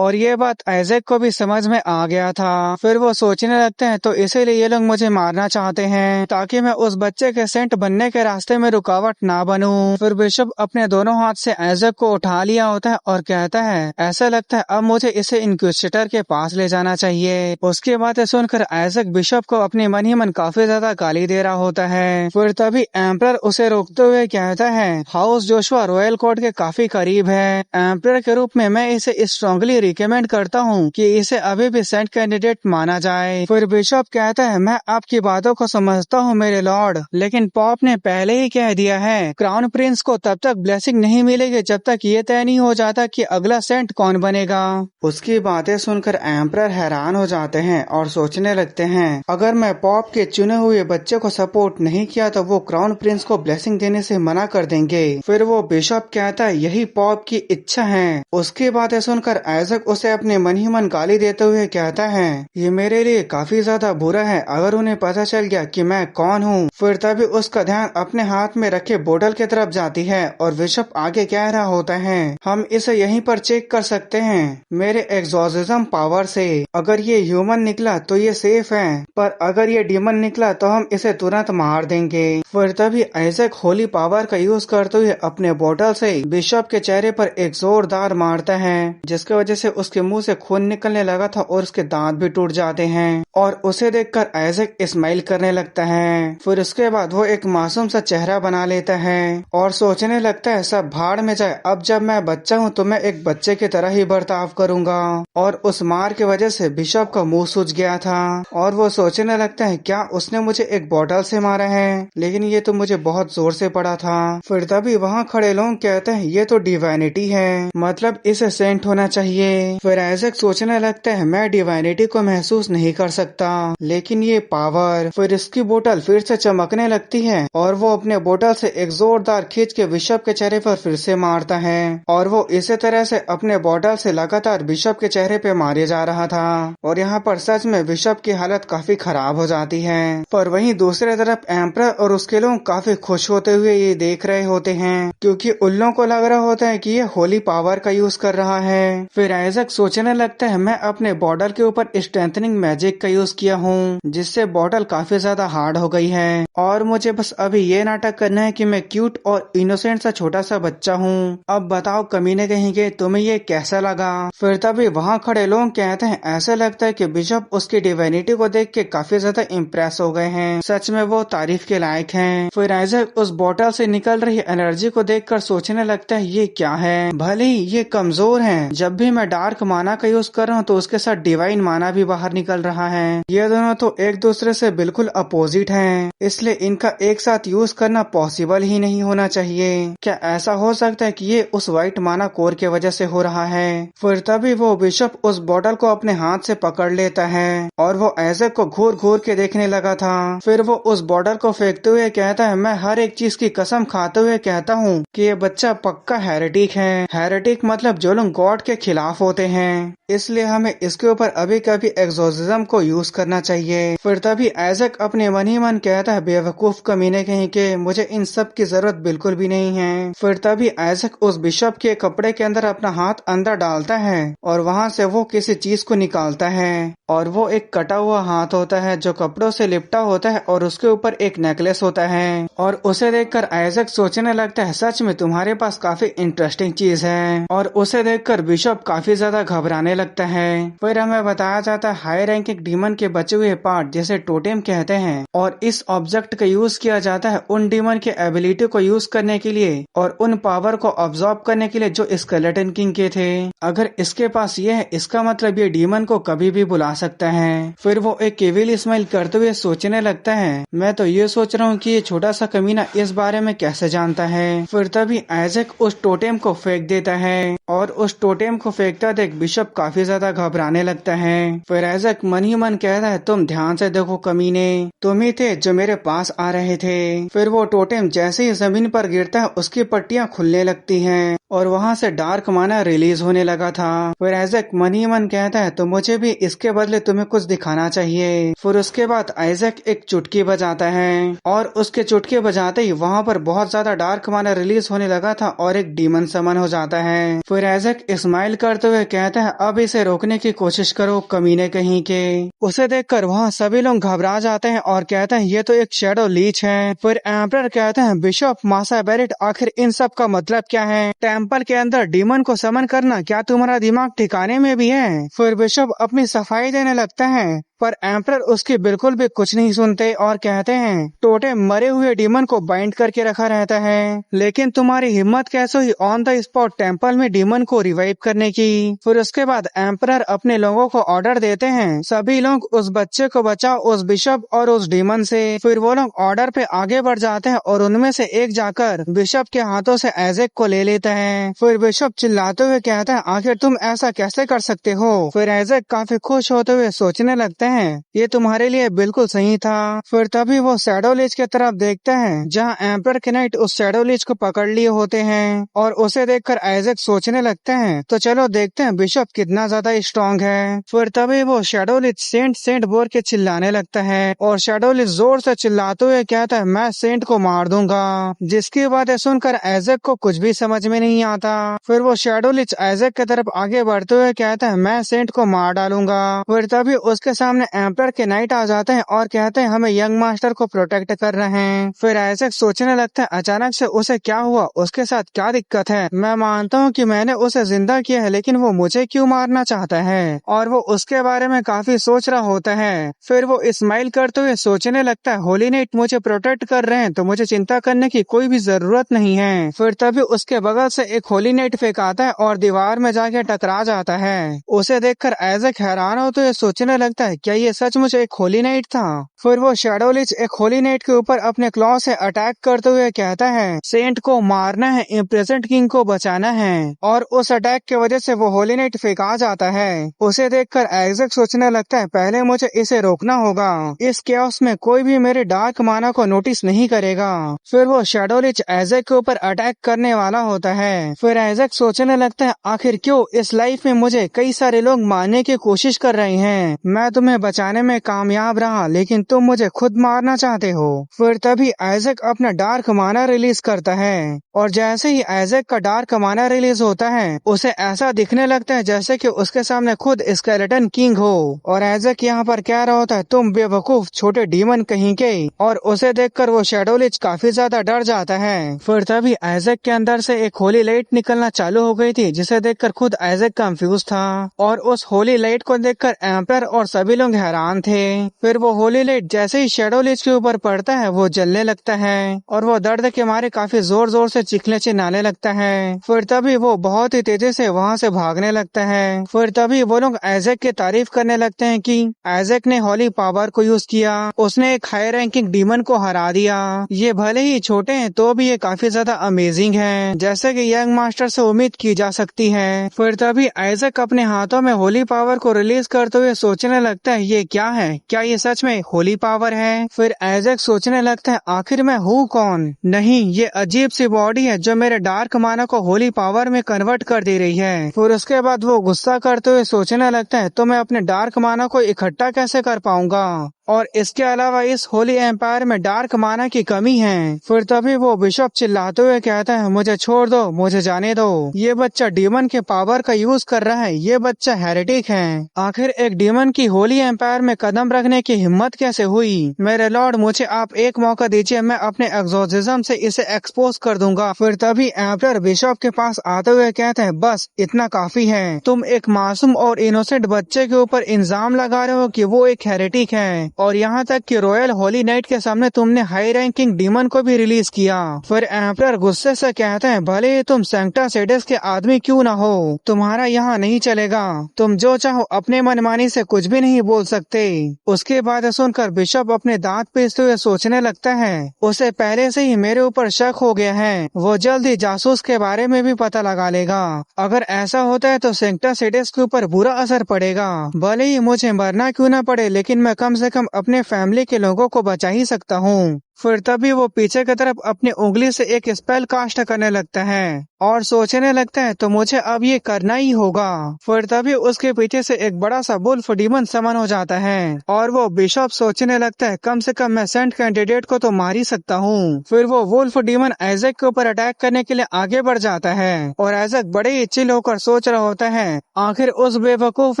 और ये बात आइजैक को भी समझ में आ गया था। फिर वो सोचने लगते हैं तो इसीलिए ये लोग मुझे मारना चाहते हैं ताकि मैं उस बच्चे के सेंट बनने के रास्ते में रुकावट ना बनूं। फिर बिशप अपने दोनों हाथ से आइजैक को उठा लिया होता है और कहता है ऐसा लगता है अब मुझे इसे इंक्विजिटर के पास ले जाना चाहिए। उसकी बातें सुनकर आइजैक बिशप को अपने मन ही मन काफी ज्यादा गाली दे रहा होता है। फिर तभी एम्परर उसे रोकते हुए कहता है हाउस जोशुआ रॉयल कोर्ट के काफी करीब है। एम्परर के रूप में मैं इसे स्ट्रांगली रिकमेंड करता हूँ कि इसे अभी भी सेंट कैंडिडेट माना जाए। फिर बिशप कहता है मैं आपकी बातों को समझता हूँ मेरे लॉर्ड, लेकिन पॉप ने पहले ही कह दिया है क्राउन प्रिंस को तब तक ब्लेसिंग नहीं मिलेगी जब तक ये तय नहीं हो जाता कि अगला सेंट कौन बनेगा। उसकी बातें सुनकर एम्परर हैरान हो जाते हैं और सोचने लगते हैं अगर मैं पॉप के चुने हुए बच्चे को सपोर्ट नहीं किया तो वो क्राउन प्रिंस को ब्लेसिंग देने से मना कर देंगे। फिर वो बिशप कहता है यही पॉप की इच्छा है। उसकी बातें सुनकर आइजैक उसे अपने मन ही मन गाली देते हुए कहता है ये मेरे लिए काफी ज्यादा बुरा है अगर उन्हें पता चल गया कि मैं कौन हूँ। फिर तभी उसका ध्यान अपने हाथ में रखे बोतल की तरफ जाती है और बिशप आगे कह रहा होता है हम इसे यहीं पर चेक कर सकते हैं मेरे एग्जॉर्सिज्म पावर से। अगर ये ह्यूमन निकला तो ये सेफ है, पर अगर ये डीमन निकला तो हम इसे तुरंत मार देंगे। फिर तभी आइजैक होली पावर का यूज करते हुए अपने बोतल से बिशप के चेहरे पर एक जोरदार मारता है जिसकी वजह से उसके मुंह से खून निकलने लगा था और उसके दांत भी टूट जाते हैं और उसे देखकर आइजैक स्माइल करने लगता है। फिर उसके बाद वो एक मासूम सा चेहरा बना लेता है और सोचने लगता है सब भाड़ में जाए, अब जब मैं बच्चा हूँ तो मैं एक बच्चे की तरह ही बर्ताव करूंगा। और उस मार की वजह से बिशप का मुंह सूज गया था और वो सोचने लगता है क्या उसने मुझे एक बोतल से मारा है, लेकिन ये तो मुझे बहुत जोर से पड़ा था। फिर तभी वहाँ खड़े लोग कहते हैं ये तो डिवाइनिटी है, मतलब इसे सेंट होना चाहिए। फिर आइजैक सोचने लगता है मैं डिवाइनिटी को महसूस नहीं कर सकता, लेकिन ये पावर। फिर इसकी बोतल फिर से चमकने लगती है और वो अपने बोतल से एक जोरदार खींच के बिशप के चेहरे पर फिर से मारता है और वो इसी तरह से अपने बोतल से लगातार बिशप के चेहरे पे मारे जा रहा था और यहाँ पर सच में बिशप की हालत काफी खराब हो जाती है। पर वहीं दूसरी तरफ एम्परर और उसके लोग काफी खुश होते हुए ये देख रहे होते हैं क्योंकि उन लोगों को लग रहा होता है कि ये होली पावर का यूज कर रहा है। फिर आइजैक सोचने लगता है मैं अपने बॉटल के ऊपर स्ट्रेंथनिंग मैजिक का यूज किया हूँ जिससे बॉटल काफी ज्यादा हार्ड हो गई है और मुझे बस अभी ये नाटक करना है कि मैं क्यूट और इनोसेंट सा छोटा सा बच्चा हूँ। अब बताओ कमीने कहेंगे तुम्हें ये कैसा लगा। फिर तभी वहाँ खड़े लोग कहते हैं ऐसा लगता है कि बिशप उसकी डिवाइनिटी को देख के काफी ज्यादा इम्प्रेस हो गए हैं, सच में वो तारीफ के लायक हैं। फिर आइजैक उस बोतल से निकल रही एनर्जी को देखकर सोचने लगता है ये क्या है, भले ही ये कमजोर है, जब भी मैं डार्क माना का यूज कर रहा हूँ तो उसके साथ डिवाइन माना भी बाहर निकल रहा है। ये दोनों तो एक दूसरे से बिल्कुल अपोजिट हैं, इसलिए इनका एक साथ यूज करना पॉसिबल ही नहीं होना चाहिए। क्या ऐसा हो सकता है कि ये उस व्हाइट माना कोर की वजह से हो रहा है। फिर तभी वो बिशप उस बोतल को अपने हाथ से पकड़ लेता है और वो आइजैक को घूर घूर के देखने लगा था। फिर वो उस बोतल को फेंकते हुए कहता है मैं हर एक चीज की कसम खाते हुए कहता हूँ कि ये बच्चा पक्का हेरेटिक है। हेरेटिक मतलब जो लोग गॉड के खिलाफ होते हैं, इसलिए हमें इसके ऊपर अभी कभी एक्सोर्सिज्म को यूज करना चाहिए। फिर तभी आइजैक अपने मन ही मन कहता है बेवकूफ कमीने कहीं के, मुझे इन सब की जरूरत बिल्कुल भी नहीं है। फिर तभी आइजैक उस बिशप के कपड़े के अंदर अपना हाथ अंदर डालता है और वहाँ से वो किसी चीज को निकालता है और वो एक कटा हुआ हाथ होता है जो कपड़ों से लिपटा होता है और उसके ऊपर एक नेकलेस होता है और उसे देखकर आइजैक सोचने लगता है सच में तुम्हारे पास काफी इंटरेस्टिंग चीज है और उसे देखकर बिशप काफी ज्यादा घबराने लगता है। फिर हमें बताया जाता है हाई रैंकिंग डीमन के बचे हुए पार्ट जिसे टोटेम कहते हैं और इस ऑब्जेक्ट का यूज किया जाता है उन डीमन के एबिलिटी को यूज करने के लिए और उन पावर को ऑब्जॉर्ब करने के लिए जो स्केलेटन किंग के थे। अगर इसके पास ये है इसका मतलब ये डीमन को कभी भी बुला सकता है। फिर वो एक केविल स्माइल करते हुए सोचने लगता है मैं तो ये सोच रहा हूँ कि ये छोटा सा कमीना इस बारे में कैसे जानता है। फिर तभी आइजैक उस टोटेम को फेंक देता है और उस टोटेम को फेंकता देख बिशप काफी ज्यादा घबराने लगता है। फिर आइजैक मन ही मन कहता है तुम ध्यान से देखो कमीने, तुम ही थे जो मेरे पास आ रहे थे। फिर वो टोटेम जैसे ही जमीन पर गिरता है उसकी पट्टियां खुलने लगती हैं और वहाँ से डार्क माना रिलीज होने लगा था। फिर आइजैक मन ही मन कहता है तो मुझे भी इसके बदले पहले तुम्हें कुछ दिखाना चाहिए। फिर उसके बाद आइजैक एक चुटकी बजाता है और उसके चुटकी बजाते ही वहाँ पर बहुत ज्यादा डार्क माना रिलीज होने लगा था और एक डीमन समन हो जाता है। फिर आइजैक स्माइल करते हुए कहता है अब इसे रोकने की कोशिश करो कमीने कहीं के। उसे देखकर वहाँ सभी लोग घबरा जाते हैं और कहते हैं ये तो एक शैडो लीच है। फिर एम्परर कहते हैं बिशप मासा बेरेट आखिर इन सब का मतलब क्या है? टेम्पल के अंदर डीमन को समन करना क्या तुम्हारा दिमाग ठिकाने में भी है? फिर बिशप अपनी सफाई देने लगता है पर एम्परर उसकी बिल्कुल भी कुछ नहीं सुनते और कहते हैं टोटे मरे हुए डीमन को बाइंड करके रखा रहता है, लेकिन तुम्हारी हिम्मत कैसे हुई ऑन द स्पॉट टेम्पल में डीमन को रिवाइव करने की? फिर उसके बाद एम्परर अपने लोगों को ऑर्डर देते हैं सभी लोग उस बच्चे को बचाओ उस बिशप और उस डीमन से। फिर वो लोग ऑर्डर पे आगे बढ़ जाते हैं और उनमें से एक जाकर बिशप के हाथों से आइजैक को ले लेता है। फिर बिशप चिल्लाते हुए कहता है आखिर तुम ऐसा कैसे कर सकते हो? फिर आइजैक काफी खुश होते हुए सोचने लगते हैं ये तुम्हारे लिए बिल्कुल सही था। फिर तभी वो शैडो लीच की तरफ देखता है जहाँ एम्परर के नाइट उस शैडो लीच को पकड़ लिए होते हैं और उसे देखकर आइजैक सोचने लगते हैं तो चलो देखते हैं बिशप कितना ज्यादा स्ट्रॉन्ग है। फिर तभी वो शैडो लीच सेंट सेंट बोल के चिल्लाने लगता है और शैडो लीच जोर से चिल्लाते हुए कहता है मैं सेंट को मार दूंगा, जिसकी बातें सुनकर आइजैक को कुछ भी समझ में नहीं आता। फिर वो शैडो लीच आइजैक की तरफ आगे बढ़ते हुए कहता है मैं सेंट को मार डालूंगा। फिर तभी उसके सामने एम्परर के नाइट आ जाते हैं और कहते हैं हमें यंग मास्टर को प्रोटेक्ट करना है। फिर आइजैक सोचने लगता है अचानक से उसे क्या हुआ, उसके साथ क्या दिक्कत है? मैं मानता हूँ कि मैंने उसे जिंदा किया है लेकिन वो मुझे क्यों मारना चाहता है? और वो उसके बारे में काफी सोच रहा होता है। फिर वो स्माइल करते हुए सोचने लगता है होली नाइट मुझे प्रोटेक्ट कर रहे हैं तो मुझे चिंता करने की कोई भी जरूरत नहीं है। फिर तभी उसके बगल से एक होली नाइट फेंकाता है और दीवार में जाके टकरा जाता है। उसे देखकर आइजैक हैरान होते हुए सोचने लगता है क्या ये सचमुच एक होली नाइट था? फिर वो शैडो लीच एक होली नाइट के ऊपर अपने क्लॉ से अटैक करते हुए कहता है सेंट को मारना है, इम्प्रेजेंट किंग को बचाना है, और उस अटैक की वजह से वो होली नाइट फेंका जाता है। उसे देखकर आइजैक सोचने लगता है पहले मुझे इसे रोकना होगा, इस कैओस में कोई भी मेरे डार्क माना को नोटिस नहीं करेगा। फिर वो शैडो लीच आइजैक के ऊपर अटैक करने वाला होता है। फिर आइजैक सोचने लगता है आखिर क्यों इस लाइफ में मुझे कई सारे लोग मारने की कोशिश कर रहे हैं, मैं तुम्हें बचाने में कामयाब रहा लेकिन तुम मुझे खुद मारना चाहते हो। फिर तभी आइजैक अपना डार्क माना रिलीज करता है और जैसे ही आइजैक का डार्क माना रिलीज होता है उसे ऐसा दिखने लगता है जैसे कि उसके सामने खुद स्केलेटन किंग हो। और आइजैक यहाँ पर कह रहा होता है तुम बेवकूफ छोटे डीमन कहीं के, और उसे देखकर वो शैडो लीच काफी ज्यादा डर जाता है। फिर तभी आइजैक के अंदर से एक होली लाइट निकलना चालू हो गई थी जिसे देखकर खुद आइजैक कंफ्यूज था और उस होली लाइट को देखकर एम्परर और सभी लोग हैरान थे। फिर वो होली लाइट जैसे ही शैडो लीच के ऊपर पड़ता है वो जलने लगता है और वो दर्द के मारे काफी जोर जोर से चीखने चिल्लाने लगता है। फिर तभी वो बहुत ही तेजी से वहाँ से भागने लगता है। फिर तभी वो लोग आइजैक की तारीफ करने लगते हैं कि आइजैक ने होली पावर को यूज किया, उसने एक हाई रैंकिंग डीमन को हरा दिया, ये भले ही छोटे हैं तो भी ये काफी ज्यादा अमेजिंग है जैसे कि यंग मास्टर से उम्मीद की जा सकती है। फिर तभी आइजैक अपने हाथों में होली पावर को रिलीज करते हुए सोचने लगता है ये क्या है, क्या ये सच में होली पावर है? फिर आइजैक सोचने लगता है आखिर मैं हूँ कौन? नहीं, ये अजीब सी बॉडी है जो मेरे डार्क माना को होली पावर में कन्वर्ट कर दे रही है। फिर उसके बाद वो गुस्सा करते हुए सोचने लगता है तो मैं अपने डार्क माना को इकट्ठा कैसे कर पाऊंगा, और इसके अलावा इस होली एम्पायर में डार्क माना की कमी है। फिर तभी वो बिशप चिल्लाते हुए कहता है मुझे छोड़ दो, मुझे जाने दो, ये बच्चा डीमन के पावर का यूज कर रहा है, ये बच्चा हेरेटिक है। आखिर एक डीमन की होली एम्पायर में कदम रखने की हिम्मत कैसे हुई? मेरे लॉर्ड मुझे आप एक मौका दीजिए, मैं अपने एक्सोर्सिज्म से इसे एक्सपोज कर दूंगा। फिर तभी एम्परर बिशप के पास आते हुए कहते हैं बस इतना काफी है, तुम एक मासूम और इनोसेंट बच्चे के ऊपर इल्जाम लगा रहे हो कि वो एक हेरेटिक है, और यहाँ तक कि रॉयल होली नाइट के सामने तुमने हाई रैंकिंग डीमन को भी रिलीज किया। फिर एम्परर गुस्से से कहते हैं भले ही तुम सैंक्टा सेडेस के आदमी क्यों ना हो, तुम्हारा यहाँ नहीं चलेगा, तुम जो चाहो अपने मनमानी से कुछ भी नहीं बोल सकते। उसके बाद सुनकर बिशप अपने दांत पीसते हुए सोचने लगता है उसे पहले से ही मेरे ऊपर शक हो गया है, वो जल्द ही जासूस के बारे में भी पता लगा लेगा। अगर ऐसा होता है तो सैंक्टा सेडेस के ऊपर बुरा असर पड़ेगा, भले ही मुझे मरना क्यों ना पड़े लेकिन मैं कम से कम अपने फैमिली के लोगों को बचा ही सकता हूँ। फिर तभी वो पीछे की तरफ अपनी उंगली से एक स्पेल कास्ट करने लगता है और सोचने लगता है तो मुझे अब ये करना ही होगा। फिर तभी उसके पीछे से एक बड़ा सा वुल्फ डीमन समन हो जाता है और वो बिशप सोचने लगता है कम से कम मैं सेंट कैंडिडेट को तो मार ही सकता हूँ। फिर वो वुल्फ डीमन आइजैक के ऊपर अटैक करने के लिए आगे बढ़ जाता है और आइजैक बड़े ही चिल होकर सोच रहा होता है आखिर उस बेवकूफ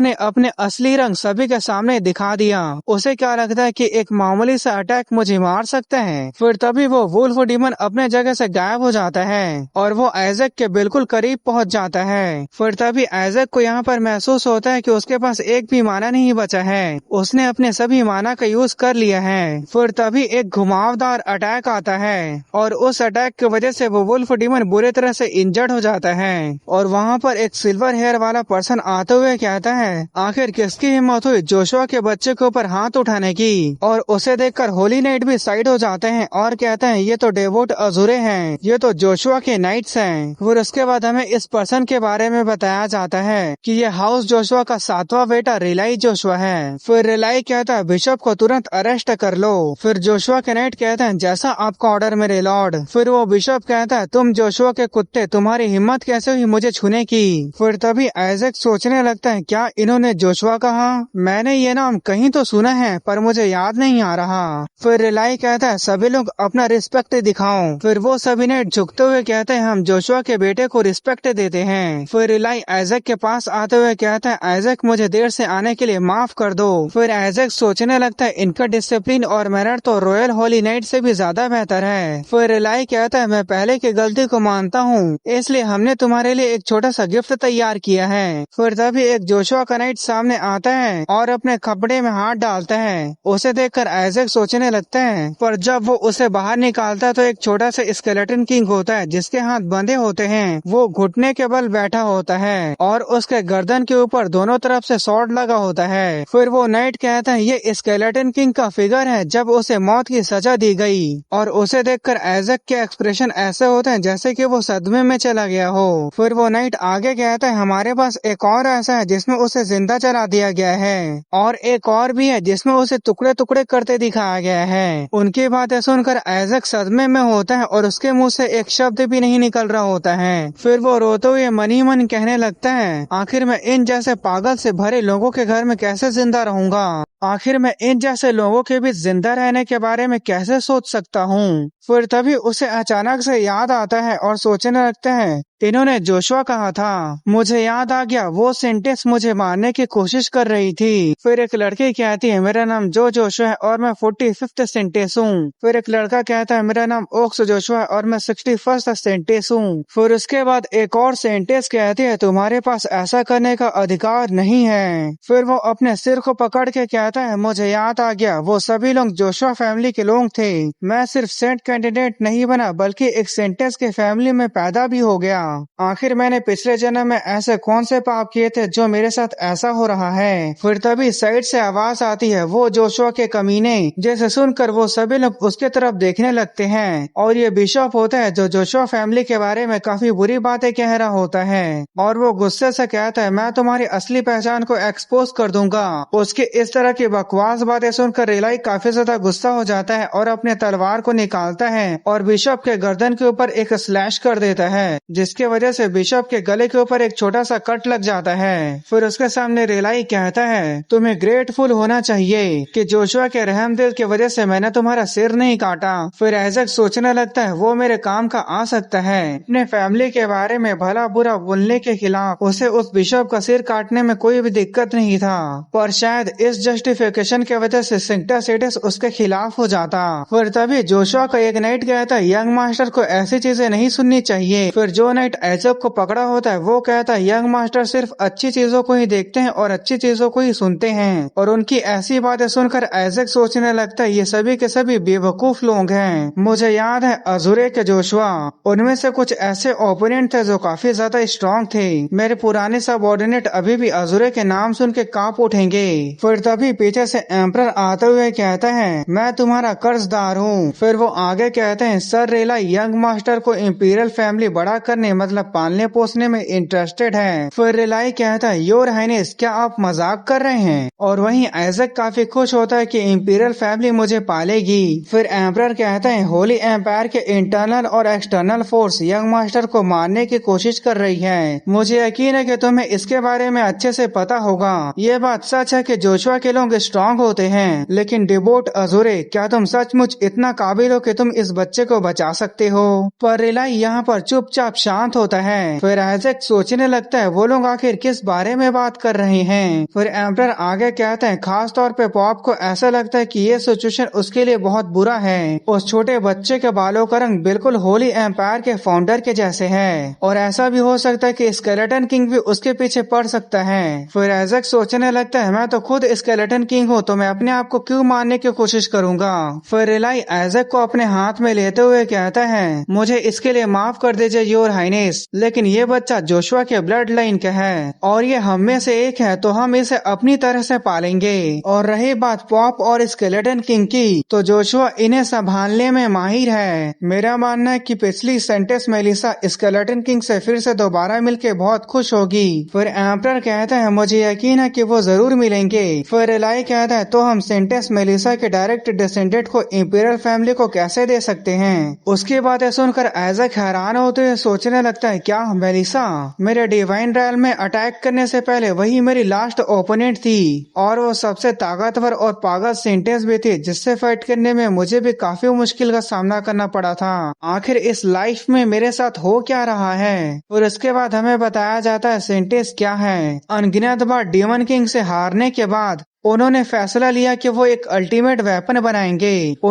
ने अपने असली रंग सभी के सामने दिखा दिया। उसे क्या लगता है कि एक मामूली सा अटैक मुझे मार सकता है। फिर तभी वो वुल्फ डीमन अपने जगह से गायब हो जाता है और वो आइजैक के बिल्कुल करीब पहुंच जाता है। फिर तभी आइजैक को यहाँ पर महसूस होता है कि उसके पास एक भी माना नहीं बचा है, उसने अपने सभी माना का यूज कर लिया है। फिर तभी एक घुमावदार अटैक आता है और उस अटैक की वजह से वो वुल्फ डीमन बुरी तरह से इंजर्ड हो जाता है और वहाँ पर एक सिल्वर हेयर वाला पर्सन आते हुए कहता है आखिर किसकी हिम्मत हुई जोशुआ के बच्चे के ऊपर हाथ उठाने की। और उसे देखकर होली नाइट भी साइड हो जाते हैं और कहते हैं ये तो डेवोट अजूरे हैं, ये तो जोशुआ के नाइट्स हैं। फिर उसके बाद हमें इस पर्सन के बारे में बताया जाता है कि ये हाउस जोशुआ का 7वां बेटा रिलाई जोशुआ है। फिर रिलाई कहता है बिशप को तुरंत अरेस्ट कर लो। फिर जोशुआ के नाइट कहते हैं जैसा आपका ऑर्डर मेरे लॉर्ड। फिर वो बिशप कहता है तुम जोशुआ के कुत्ते, तुम्हारी हिम्मत कैसे हुई मुझे छूने की। फिर तभी आइजैक सोचने लगता है क्या इन्होंने जोशुआ कहा, मैंने ये नाम कहीं तो सुना है पर मुझे याद नहीं आ रहा। फिर रिलाई कहता है सभी लोग अपना रिस्पेक्ट दिखाओ। फिर वो सभी नाइट झुकते हुए कहते हैं हम जोशुआ के बेटे को रिस्पेक्ट देते हैं। फिर रिलाई आइजैक के पास आते हुए कहता है आइजैक मुझे देर से आने के लिए माफ कर दो। फिर आइजैक सोचने लगता है इनका डिसिप्लिन और मैनर तो रॉयल होली नाइट से भी ज्यादा बेहतर है। फिर रिलाई कहता है मैं पहले की गलती को मानता हूँ, इसलिए हमने तुम्हारे लिए एक छोटा सा गिफ्ट तैयार किया है। फिर तभी एक जोशुआ का नाइट सामने आता है और अपने कपड़े में हाथ डालता है। उसे देखकर आइजैक सोचने लगता है पर जब वो उसे बाहर निकालता है तो एक छोटा सा स्केलेटन किंग होता है जिसके हाथ बंधे होते हैं। वो घुटने के बल बैठा होता है और उसके गर्दन के ऊपर दोनों तरफ से स्वॉर्ड लगा होता है। फिर वो नाइट कहता है ये स्केलेटन किंग का फिगर है जब उसे मौत की सजा दी गई। और उसे देखकर आइजैक के एक्सप्रेशन ऐसे होते हैं जैसे कि वो सदमे में चला गया हो। फिर वो नाइट आगे कहता है हमारे पास एक और ऐसा है जिसमें उसे जिंदा जला दिया गया है और एक और भी है जिसमें उसे टुकड़े टुकड़े करते दिखाया गया है। उनकी बातें सुनकर आइजैक सदमे में होता है और उसके मुंह से एक शब्द भी नहीं निकल रहा होता है। फिर वो रोते हुए मन ही मन कहने लगता है आखिर मैं इन जैसे पागल से भरे लोगों के घर में कैसे जिंदा रहूंगा, आखिर मैं इन जैसे लोगों के बीच जिंदा रहने के बारे में कैसे सोच सकता हूँ। फिर तभी उसे अचानक से याद आता है और सोचने लगता है इन्होंने जोशुआ कहा था, मुझे याद आ गया वो सेंटेंस मुझे मारने की कोशिश कर रही थी। फिर एक लड़की कहती है मेरा नाम जोशुआ है और मैं 45th सेंटेंस हूँ। फिर एक लड़का कहता है मेरा नाम ओक्स जोशुआ है और मैं 61st सेंटेंस हूँ। फिर उसके बाद एक और सेंटेंस कहती है तुम्हारे पास ऐसा करने का अधिकार नहीं है। फिर वो अपने सिर को पकड़ के कहता है मुझे याद आ गया वो सभी लोग जोशुआ फैमिली के लोग थे, मैं सिर्फ सेंट कैंडिडेट नहीं बना बल्कि एक सेंटेंस के फैमिली में पैदा भी हो गया। आखिर मैंने पिछले जन्म में ऐसे कौन से पाप किए थे जो मेरे साथ ऐसा हो रहा है। फिर तभी साइड से आवाज आती है वो जोशुआ के कमीने, जैसे सुनकर वो सभी लोग उसके तरफ देखने लगते हैं और ये बिशप होता है जो जोशुआ फैमिली के बारे में काफी बुरी बातें कह रहा होता है और वो गुस्से से कहता है मैं तुम्हारी असली पहचान को एक्सपोज कर दूंगा। उसके इस तरह की बकवास बातें सुनकर रिलाई काफी ज्यादा गुस्सा हो जाता है और अपने तलवार को निकालता है और बिशप के गर्दन के ऊपर एक स्लैश कर देता है जिसके वजह से बिशप के गले के ऊपर एक छोटा सा कट लग जाता है। फिर उसके सामने रिलाई कहता है तुम्हें ग्रेटफुल होना चाहिए कि जोशुआ के रहमदिल की वजह से मैंने तुम्हारा सिर नहीं काटा। फिर आइजैक सोचने लगता है वो मेरे काम का आ सकता है। अपने फैमिली के बारे में भला बुरा बोलने के खिलाफ उसे उस बिशप का सिर काटने में कोई भी दिक्कत नहीं था, पर शायद इस जस्टिफिकेशन की वजह से सिंटासेटिस उसके खिलाफ हो जाता। फिर तभी जोशुआ का एक नाइट कहता है यंग मास्टर को ऐसी चीजें नहीं सुननी चाहिए। फिर जो नाइट आइजैक को पकड़ा होता है वो कहता है यंग मास्टर सिर्फ अच्छी चीजों को ही देखते हैं और अच्छी चीजों को ही सुनते हैं। और उनकी ऐसी बातें सुनकर आइजैक सोचने लगता है ये सभी के सभी बेवकूफ लोग हैं। मुझे याद है अजूरे के जोशुआ, उनमें से कुछ ऐसे ओपोनेंट थे जो काफी ज्यादा स्ट्रॉन्ग थे। मेरे पुराने सबऑर्डिनेट अभी भी अजूरे के नाम सुन के कांप उठेंगे। फिर तभी पीछे से एम्परर आते हुए कहता है मैं तुम्हारा कर्जदार हूँ। फिर वो आगे कहते हैं सर रेला यंग मास्टर को इंपीरियल फैमिली बड़ा करने मतलब पालने पोसने में इंटरेस्टेड है। फिर रिलाई कहता है योर हाइनेस क्या आप मजाक कर रहे हैं, और वहीं आइजैक काफी खुश होता है कि इंपीरियल फैमिली मुझे पालेगी। फिर एम्परर कहते हैं होली एम्पायर के इंटरनल और एक्सटर्नल फोर्स यंग मास्टर को मारने की कोशिश कर रही है। मुझे यकीन है कि तुम्हें इसके बारे में अच्छे से पता होगा। ये बात सच है कि जोशुआ के लोग स्ट्रांग होते हैं, लेकिन डिबोट अजूरे क्या तुम सचमुच इतना काबिल हो कि तुम इस बच्चे को बचा सकते हो? पर रिलाई यहाँ पर चुपचाप शांत होता है। फिर आइजैक सोचने लगता है वो लोग आखिर किस बारे में बात कर रहे हैं। फिर एम्परर आगे कहते हैं खास तौर पे पॉप को ऐसा लगता है कि ये सिचुएशन उसके लिए बहुत बुरा है। उस छोटे बच्चे के बालों का रंग बिल्कुल होली एम्पायर के फाउंडर के जैसे है, और ऐसा भी हो सकता है कि स्केलेटन किंग भी उसके पीछे पड़ सकता है। फिर आइजैक सोचने लगता है मैं तो खुद स्केलेटन किंग हूँ, तो मैं अपने आप को क्यों मारने की कोशिश करूंगा। फिर रिलाई आइजैक को अपने हाथ में लेते हुए कहता है मुझे इसके लिए माफ कर दीजिए योर हाइनेस, लेकिन ये बच्चा जोशुआ के ब्लड लाइन का है और ये हम में से एक है, तो हम इसे अपनी तरह से पालेंगे। और रही बात पॉप और स्केलेटन किंग की, तो जोशुआ इन्हें संभालने में माहिर है। मेरा मानना है कि पिछली सेंटेस मेलिसा स्केलेटन किंग से फिर से दोबारा मिलके बहुत खुश होगी। फिर एम्परर कहता है मुझे यकीन है कि वो जरूर मिलेंगे। फिर रिलाई कहता है तो हम सेंटेस मेलिसा के डायरेक्ट डिसेंडेंट को इंपीरियल फैमिली को कैसे दे सकते हैं। उसके बाद सुनकर आइजैक हैरान होते हुए सोचने लगता है क्या मेलिसा मेरे डिवाइन रॉयल में अटैक करने से पहले वही मेरी लास्ट ओपोनेंट थी, और वो सबसे ताकतवर और पागल सेंटेंस भी थी जिससे फाइट करने में मुझे भी काफी मुश्किल का सामना करना पड़ा था। आखिर इस लाइफ में मेरे साथ हो क्या रहा है। और उसके बाद हमें बताया जाता है सेंटेंस क्या है। अनगिनत बार डीमन किंग से हारने के बाद उन्होंने फैसला लिया कि वो एक अल्टीमेट वेपन बनाएंगे।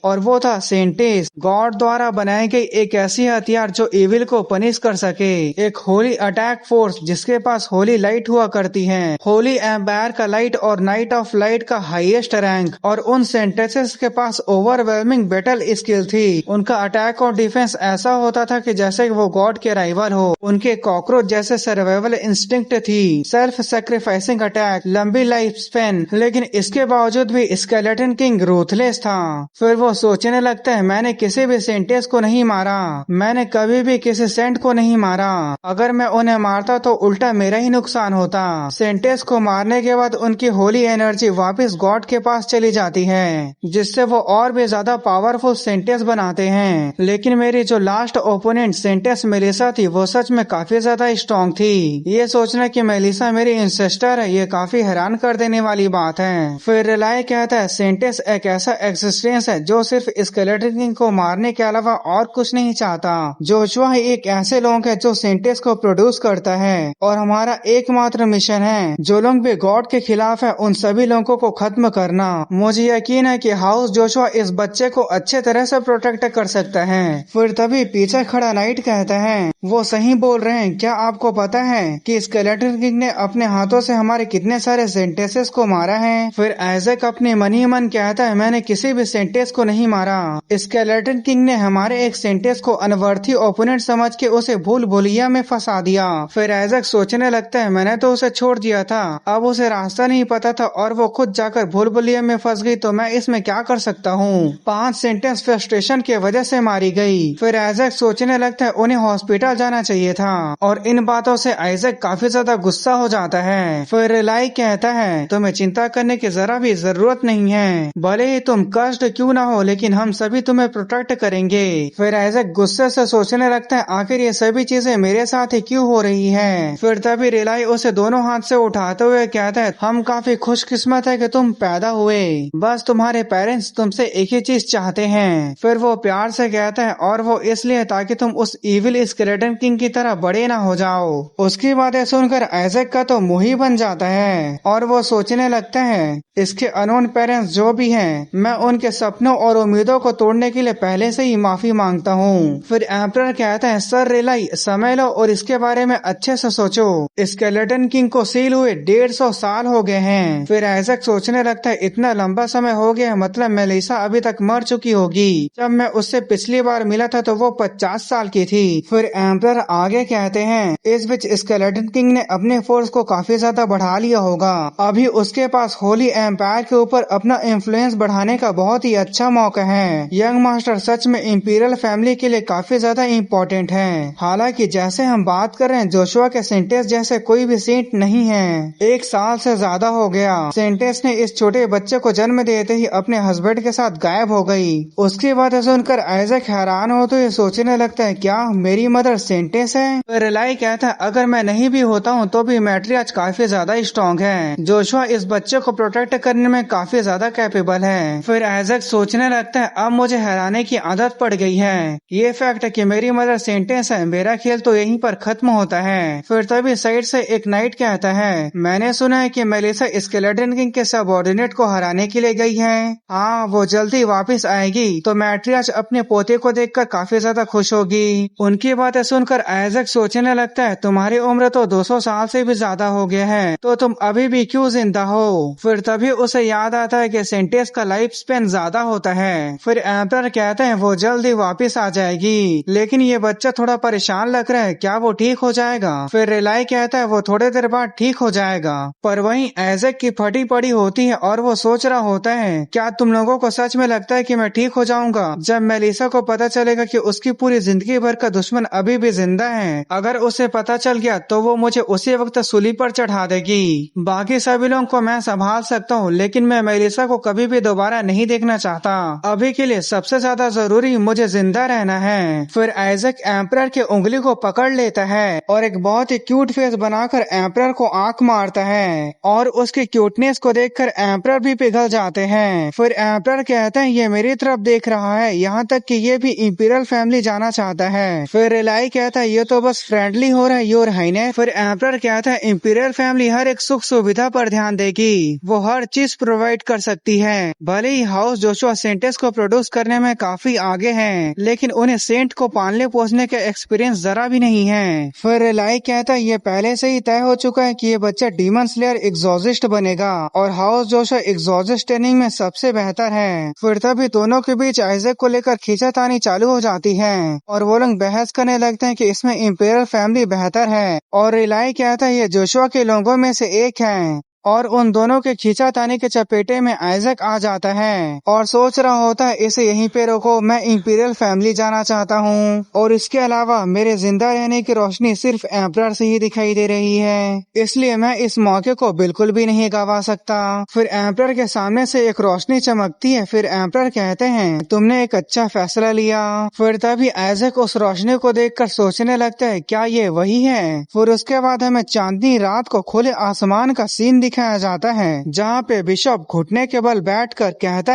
और वो था सेंटेस, गॉड द्वारा बनाई गई एक ऐसी हथियार जो इविल को पनिश कर सके, एक होली अटैक फोर्स जिसके पास होली लाइट हुआ करती है, होली एम्पायर का लाइट और नाइट ऑफ लाइट का हाईएस्ट रैंक, और उन सेंटेंसेस के पास ओवरवेलमिंग बैटल स्किल थी। उनका अटैक और डिफेंस ऐसा होता था कि जैसे वो गॉड के राइवल हो। उनके कॉकरोच जैसे सर्वाइवल इंस्टिंक्ट थी, सेल्फ सैक्रिफाइसिंग अटैक, लंबी लाइफ स्पैन, लेकिन इसके बावजूद भी स्केलेटन किंग रूथलेस था। फिर वो सोचने लगता है मैंने किसी भी सेंटेंस को नहीं मारा, मैंने कभी भी किसी सेंट को नहीं मारा, अगर मैं उन्हें मारता तो उल्टा मेरा ही नुकसान होता। सेंटेंस को मारने के बाद उनकी होली एनर्जी वापस गॉड के पास चली जाती है, जिससे वो और भी ज्यादा पावरफुल सेंटेंस बनाते हैं। लेकिन मेरी जो लास्ट ओपोनेंट सेंटेंस मेलिसा थी वो सच में काफी ज्यादा स्ट्रॉन्ग थी। ये सोचना कि मेलिसा मेरी इंसेस्टर है ये काफी हैरान कर देने वाली बात है। फिर रिलाई कहता है सेंटेंस एक ऐसा एक्सिस्टेंस है जो सिर्फ स्केलेटन किंग को मारने के अलावा और कुछ नहीं चाहता। जोशुआ ही एक ऐसे लोग है जो सेंटेंस को प्रोड्यूस करता है, और हमारा एकमात्र मिशन है जो लोग भी गॉड के खिलाफ है उन सभी लोगों को खत्म करना। मुझे यकीन है कि हाउस जोशुआ इस बच्चे को अच्छे तरह से प्रोटेक्ट कर सकता है। फिर तभी पीछे खड़ा नाइट कहता है वो सही बोल रहे हैं, क्या आपको पता है कि स्केलेटन किंग ने अपने हाथों से हमारे कितने सारे सेंटेंसेस को मारा है। फिर आइजैक अपने मन ही मन कहता है मैंने किसी भी सेंटेंस को नहीं मारा, स्केलेटन किंग ने हमारे एक सेंटेंस को अनवर्थी ओपोनेंट समझ के उसे भूल भुलैया में फंसा दिया। फिर आइजैक सोचने लगता है मैंने तो उसे छोड़ दिया था, अब उसे रास्ता नहीं पता था और वो खुद जाकर भूल भुलैया में फंस गई, तो मैं इसमें क्या कर सकता हूँ। 5 सेंटेंस फ्रस्ट्रेशन की वजह से मारी गई। फिर आइजैक सोचने लगता है उन्हें हॉस्पिटल जाना चाहिए था, और इन बातों से आइजैक काफी ज्यादा गुस्सा हो जाता है। फिर रिलाई कहता है तुम्हें चिंता करने की जरा भी जरूरत नहीं है, भले ही तुम कष्ट क्यों ना हो लेकिन हम सभी तुम्हें प्रोटेक्ट करेंगे। फिर आइजैक गुस्से से सोचने लगता है आखिर ये सभी चीजें मेरे साथ ही क्यों हो रही है। फिर तभी रिलाई उसे दोनों हाथ से उठाते हुए कहता है हम काफी खुशकिस्मत है कि तुम पैदा हुए, बस तुम्हारे पेरेंट्स तुमसे एक ही चीज चाहते हैं। फिर वो प्यार से कहता है और वो इसलिए ताकि तुम उस इविल स्केलेटन किंग की तरह बड़े ना हो जाओ। उसकी बातें सुनकर आइजैक का तो मुंह ही बन जाता है, और वो सोचने लगता है इसके अनोन पेरेंट्स जो भी हैं, मैं उनके सपनों और उम्मीदों को तोड़ने के लिए पहले से ही माफी मांगता हूँ। फिर एम्परर कहता है सर रिलाई समय लो और इसके बारे में अच्छे से सोचो, स्केलेटन किंग को सील हुए 150 साल हो गए हैं। फिर आइजैक सोचने लगता है इतना लंबा समय हो गया, मतलब मेलिसा अभी तक मर चुकी होगी, जब मैं उससे पिछली बार मिला था तो वो 50 साल की थी। फिर एम्परर आगे कहते हैं इस बीच स्केलेटन किंग ने अपने फोर्स को काफी ज्यादा बढ़ा लिया होगा। अभी उसके पास होली एम्पायर के ऊपर अपना इन्फ्लुएंस बढ़ाने का बहुत ही अच्छा मौका है। यंग मास्टर सच में इंपीरियल फैमिली के लिए काफी ज्यादा इम्पोर्टेंट है। हालांकि जैसे हम बात कर रहे हैं, जोशुआ के सेंटेंस जैसे कोई भी सेंट नहीं है। 1 साल से ज्यादा हो गया सेंटेंस ने इस छोटे बच्चे को जन्म देते ही अपने हस्बैंड के साथ गायब हो गई। उसकी बात सुनकर आइजैक हैरान हो तो ये सोचने लगता है, क्या मेरी मदर सेंटेंस है? तो रिलाई कहता है, अगर मैं नहीं भी होता हूँ तो भी मैट्रियार्च काफी ज्यादा स्ट्रॉन्ग है। जोशुआ इस बच्चे को प्रोटेक्ट करने में काफी ज्यादा कैपेबल है। फिर आइजैक सोचने लगता है, अब मुझे हैरानी की आदत पड़ गई है। ये फैक्ट है कि मेरी मदर सेंटेंस है, मेरा खेल तो यहीं पर खत्म होता है। फिर तभी साइड से एक नाइट कहता है, मैंने सुना है कि मेलिसा स्केलेटन किंग के सबऑर्डिनेट को हराने के लिए गई है। हाँ, वो जल्दी वापस आएगी। तो मैट्रियार्च अपने पोते को देखकर काफी ज्यादा खुश होगी। उनकी बातें सुनकर आइजैक सोचने लगता है, तुम्हारी उम्र तो 200 साल से भी ज्यादा हो गया है, तो तुम अभी भी क्यों जिंदा हो? फिर तभी उसे याद आता है कि सेंटेंस का लाइफ स्पेन ज्यादा होता है। फिर एम्परर कहते हैं वो जल्दी वापस आ जाएगी, लेकिन ये बच्चा थोड़ा परेशान लग रहा है, क्या वो ठीक हो जाएगा? फिर रिलाई कहता है वो थोड़ी देर बाद ठीक हो जाएगा। पर वहीं आइजैक की फटी पड़ी होती है और वो सोच रहा होता है, क्या तुम लोगों को सच में लगता है कि मैं ठीक हो जाऊंगा जब मेलिसा को पता चलेगा कि उसकी पूरी जिंदगी भर का दुश्मन अभी भी जिंदा है? अगर उसे पता चल गया तो वो मुझे उसी वक्त सूली पर चढ़ा देगी। बाकी सभी लोगों को मैं संभाल सकता हूँ, लेकिन मैं मेलिसा को कभी भी दोबारा नहीं देखना चाहता। अभी के लिए सबसे ज्यादा जरूरी मुझे जिंदा रहना है। फिर आइजैक एम्परर की उंगली को पकड़ लेता है और एक बहुत ही क्यूट फेस बनाकर एम्परर को आंख मारता है और उसके क्यूटनेस को देखकर एम्परर भी पिघल जाते हैं। फिर एम्परर कहते हैं, ये मेरी तरफ देख रहा है, यहाँ तक कि ये भी इंपीरियल फैमिली जाना चाहता है। फिर रिलाई कहता है, ये तो बस फ्रेंडली हो रहा है योर हाइनेस। फिर एम्परर कहता है, इंपीरियल फैमिली हर एक सुख सुविधा पर ध्यान देगी, वो हर चीज प्रोवाइड कर सकती है। भले ही हाउस जोशुआ सेंटेंस को प्रोड्यूस करने में काफी आगे हैं, लेकिन उन्हें सेंट को पालने पोसने का एक्सपीरियंस जरा भी नहीं है। फिर रिलाई कहता है, ये पहले से ही तय हो चुका है कि ये बच्चा डीमन स्लेयर एग्जॉर्सिस्ट बनेगा और हाउस जोशुआ एग्जॉर्सिस्ट ट्रेनिंग में सबसे बेहतर है। फिर तभी दोनों के बीच आइजैक को लेकर खींचातानी चालू हो जाती है और वो लोग बहस करने लगते हैं कि इसमें इंपीरियल फैमिली बेहतर है और रिलाई कहता है ये जोशुआ के लोगों में से एक है। और उन दोनों के खींचातानी के चपेटे में आइजैक आ जाता है और सोच रहा होता है, इसे यहीं पे रोको, मैं इंपीरियल फैमिली जाना चाहता हूँ और इसके अलावा मेरे जिंदा रहने की रोशनी सिर्फ एम्परर से ही दिखाई दे रही है, इसलिए मैं इस मौके को बिल्कुल भी नहीं गवा सकता। फिर एम्परर के सामने से एक रोशनी चमकती है। फिर एम्परर कहते हैं, तुमने एक अच्छा फैसला लिया। फिर तभी आइजैक उस रोशनी को देखकर सोचने लगता है, क्या ये वही है? फिर उसके बाद हमें चांदनी रात को खुले आसमान का सीन दिखाया जाता है, जहाँ पे बिशप घुटने के बल बैठकर कहता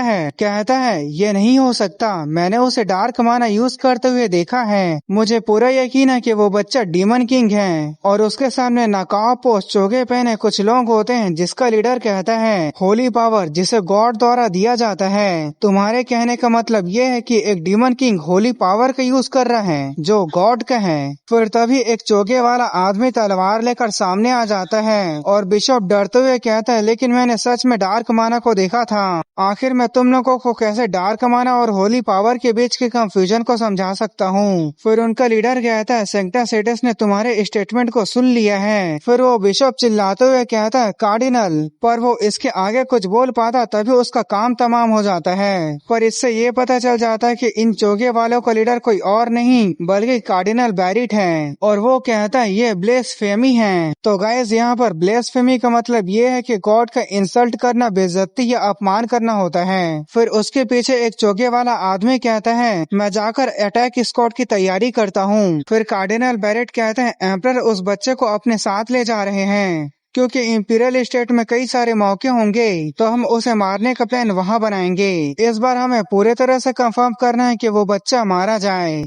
है ये नहीं हो सकता, मैंने उसे डार्क माना यूज करते हुए देखा है, मुझे पूरा यकीन है कि वो बच्चा डीमन किंग है। और उसके सामने नकाब पोस्ट चोगे पहने कुछ लोग होते हैं, जिसका लीडर कहता है, होली पावर जिसे गॉड द्वारा दिया जाता है। तुम्हारे कहने का मतलब ये है कि एक डीमन किंग होली पावर का यूज कर रहा है जो गॉड का है। फिर तभी एक चोगे वाला आदमी तलवार लेकर सामने आ जाता है और बिशप डरते हुए कहता है, लेकिन मैंने सच में डार्क माना को देखा था। आखिर मैं तुम लोगों को कैसे डार्क माना और होली पावर के बीच के कंफ्यूजन को समझा सकता हूँ? फिर उनका लीडर कहता है, सेंक्टा सेटस ने तुम्हारे स्टेटमेंट को सुन लिया है। फिर वो बिशप चिल्लाते हुए कहता है, कार्डिनल, पर वो इसके आगे कुछ बोल पाता तभी उसका काम तमाम हो जाता है। पर इससे ये पता चल जाता है कि इन चोगे वालों का लीडर कोई और नहीं बल्कि कार्डिनल बैरिट है और वो कहता है ये ब्लेसफेमी है। तो गाइस, यहाँ पर ब्लेसफेमी का मतलब ये है कि गॉड का इंसल्ट करना, बेइज्जती या अपमान करना होता है। फिर उसके पीछे एक चोगे वाला आदमी कहता है, मैं जाकर अटैक स्क्वाड की तैयारी करता हूँ। फिर कार्डिनल बैरेट कहते हैं, एम्परर उस बच्चे को अपने साथ ले जा रहे हैं क्योंकि इंपीरियल स्टेट में कई सारे मौके होंगे, तो हम उसे मारने का प्लान वहाँ बनाएंगे। इस बार हमें पूरे तरह से कंफर्म करना है कि वो बच्चा मारा जाए।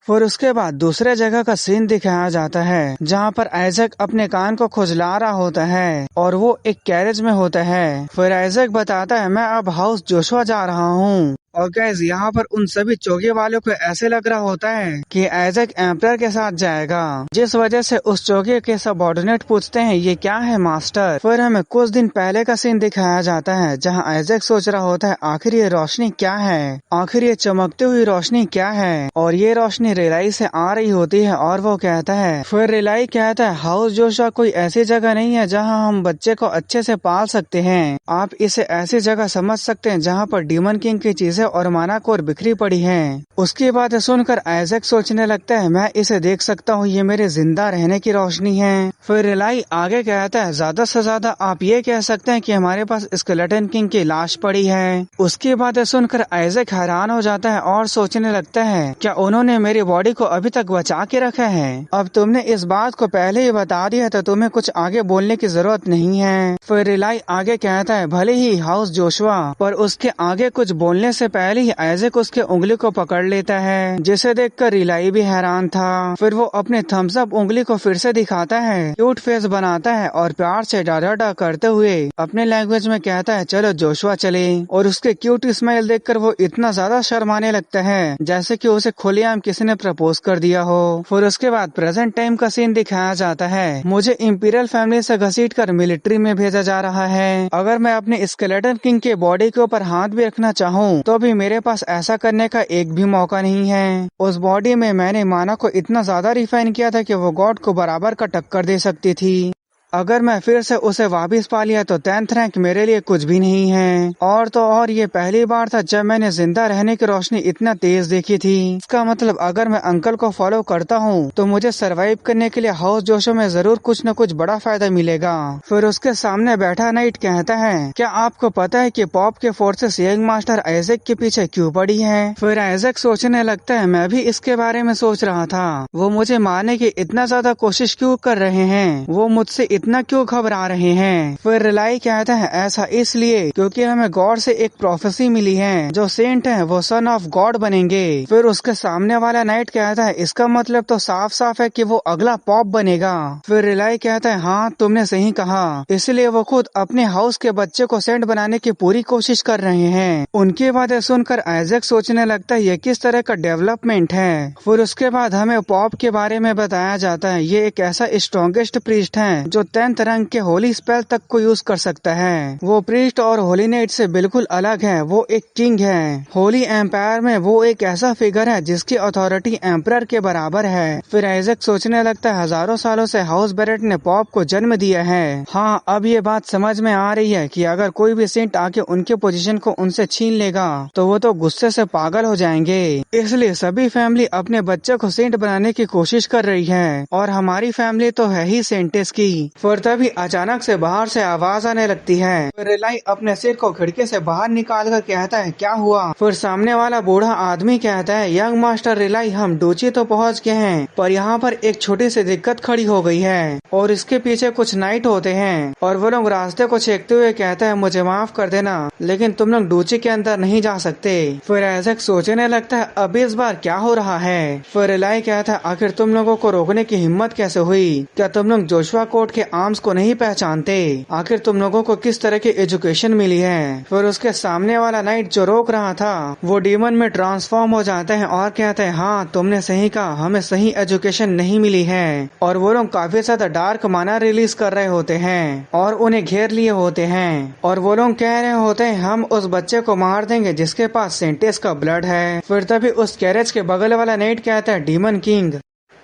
फिर उसके बाद दूसरे जगह का सीन दिखाया जाता है, जहाँ पर आइजैक अपने कान को खुजला रहा होता है और वो एक कैरेज में होता है। फिर आइजैक बताता है, मैं अब हाउस जोशुआ जा रहा हूँ और गैस यहाँ पर उन सभी चौकी वालों को ऐसे लग रहा होता है कि आइजैक एम्परर के साथ जाएगा, जिस वजह से उस चौकी के सबऑर्डिनेट पूछते हैं ये क्या है मास्टर। फिर हमें कुछ दिन पहले का सीन दिखाया जाता है जहाँ आइजैक सोच रहा होता है आखिर ये रोशनी क्या है, आखिर ये चमकती हुई रोशनी क्या है। और ये रोशनी रिलाई से आ रही होती है और वो कहता है, फिर रिलाई कहता है हाउस जोशुआ कोई ऐसी जगह नहीं है जहाँ हम बच्चे को अच्छे से पाल सकते हैं, आप इसे ऐसी जगह समझ सकते हैं जहाँ पर डीमन किंग की चीजें और माना कोर बिखरी पड़ी हैं। उसकी बात सुनकर आइजैक सोचने लगता है मैं इसे देख सकता हूँ, ये मेरे जिंदा रहने की रोशनी है। फिर रिलाई आगे कहता है ज्यादा से ज्यादा आप ये कह सकते हैं कि हमारे पास स्केलेटन किंग की लाश पड़ी है। उसकी बातें सुनकर आइजैक हैरान हो जाता है और सोचने लगता है क्या उन्होंने मेरी बॉडी को अभी तक बचा के रखा है। अब तुमने इस बात को पहले ही बता दिया तो तुम्हें कुछ आगे बोलने की जरूरत नहीं है। फिर रिलाई आगे कहता है भले ही हाउस जोशुआ, पर उसके आगे कुछ बोलने से पहले ही आइजैक उसके उंगली को पकड़ लेता है, जिसे देखकर रिलाई भी हैरान था। फिर वो अपने थम्स अप उंगली को फिर से दिखाता है, क्यूट फेस बनाता है और प्यार से डा करते हुए अपने लैंग्वेज में कहता है चलो जोशुआ चले। और उसके क्यूट स्माइल देखकर वो इतना ज्यादा शर्माने लगता है जैसे कि उसे खुलेआम किसी ने प्रपोज कर दिया हो। फिर उसके बाद प्रेजेंट टाइम का सीन दिखाया जाता है, मुझे इंपीरियल फैमिली से घसीटकर मिलिट्री में भेजा जा रहा है। अगर मैं अपने स्केलेटन किंग के बॉडी के ऊपर हाथ भी रखना चाहूँ तो भी मेरे पास ऐसा करने का एक भी मौका नहीं है। उस बॉडी में मैंने माना को इतना ज्यादा रिफाइन किया था कि वो गॉड को बराबर का टक्कर दे सकती थी। अगर मैं फिर से उसे वापस पा लिया तो 10th रैंक मेरे लिए कुछ भी नहीं है। और तो और ये पहली बार था जब मैंने जिंदा रहने की रोशनी इतना तेज देखी थी। इसका मतलब अगर मैं अंकल को फॉलो करता हूँ तो मुझे सरवाइव करने के लिए हाउस जोशो में जरूर कुछ न कुछ बड़ा फायदा मिलेगा। फिर उसके सामने बैठा नाइट कहता है क्या आपको पता है कि पॉप के फोर्सेस यंग मास्टर आइजैक के पीछे क्यों पड़ी है। फिर आइजैक सोचने लगता है मैं भी इसके बारे में सोच रहा था, वो मुझे मारने की इतना ज्यादा कोशिश क्यों कर रहे हैं, वो मुझसे इतना क्यों घबरा रहे हैं। फिर रिलाई कहता है ऐसा इसलिए क्योंकि हमें गॉड से एक प्रोफेसी मिली है, जो सेंट है वो सन ऑफ गॉड बनेंगे। फिर उसके सामने वाला नाइट कहता है इसका मतलब तो साफ साफ है कि वो अगला पॉप बनेगा। फिर रिलाई कहता है हाँ तुमने सही कहा, इसलिए वो खुद अपने हाउस के बच्चे को सेंट बनाने की पूरी कोशिश कर रहे हैं। उनकी बातें सुनकर आइजैक सोचने लगता है ये किस तरह का डेवलपमेंट है। फिर उसके बाद हमें पॉप के बारे में बताया जाता है, ये एक ऐसा स्ट्रॉन्गेस्ट प्रीस्ट है जो 10th रंग के होली स्पेल तक को यूज कर सकता है। वो प्रीस्ट और होली नाइट से बिल्कुल अलग है, वो एक किंग है। होली एम्पायर में वो एक ऐसा फिगर है जिसकी अथॉरिटी एम्परर के बराबर है। फिर आइजैक सोचने लगता है हजारों सालों से हाउस बैरेट ने पॉप को जन्म दिया है। हाँ अब ये बात समझ में आ रही है कि अगर कोई भी सेंट आके उनके पोजीशन को उनसे छीन लेगा तो वो तो गुस्से से पागल हो जाएंगे। इसलिए सभी फैमिली अपने बच्चे को सेंट बनाने की कोशिश कर रही है और हमारी फैमिली तो है ही सेंटेस की। फिर तभी अचानक से बाहर से आवाज आने लगती है। फिर रिलाई अपने सिर को खिड़की से बाहर निकाल कर कहता है क्या हुआ। फिर सामने वाला बूढ़ा आदमी कहता है यंग मास्टर रिलाई हम डोची तो पहुंच गए हैं, पर यहाँ पर एक छोटी सी दिक्कत खड़ी हो गई है और इसके पीछे कुछ नाइट होते हैं और वो लोग रास्ते को छेकते हुए कहते हैं मुझे माफ कर देना लेकिन तुम लोग डोची के अंदर नहीं जा सकते। फिर आइजैक सोचने लगता है अब इस बार क्या हो रहा है। फिर रिलाई कहता है आखिर तुम लोगों को रोकने की हिम्मत कैसे हुई, क्या तुम लोग जोशुआ कोर्ट के आर्म्स को नहीं पहचानते, आखिर तुम लोगों को किस तरह की एजुकेशन मिली है। फिर उसके सामने वाला नाइट जो रोक रहा था वो डीमन में ट्रांसफॉर्म हो जाते हैं और कहते हैं हाँ तुमने सही कहा, हमें सही एजुकेशन नहीं मिली है। और वो लोग काफी ज्यादा डार्क माना रिलीज कर रहे होते हैं और उन्हें घेर लिए होते हैं और वो लोग कह रहे होते हैं हम उस बच्चे को मार देंगे जिसके पास सेंटेस का ब्लड है। फिर तभी उस कैरेज के बगल वाला नाइट कहता है डीमन किंग,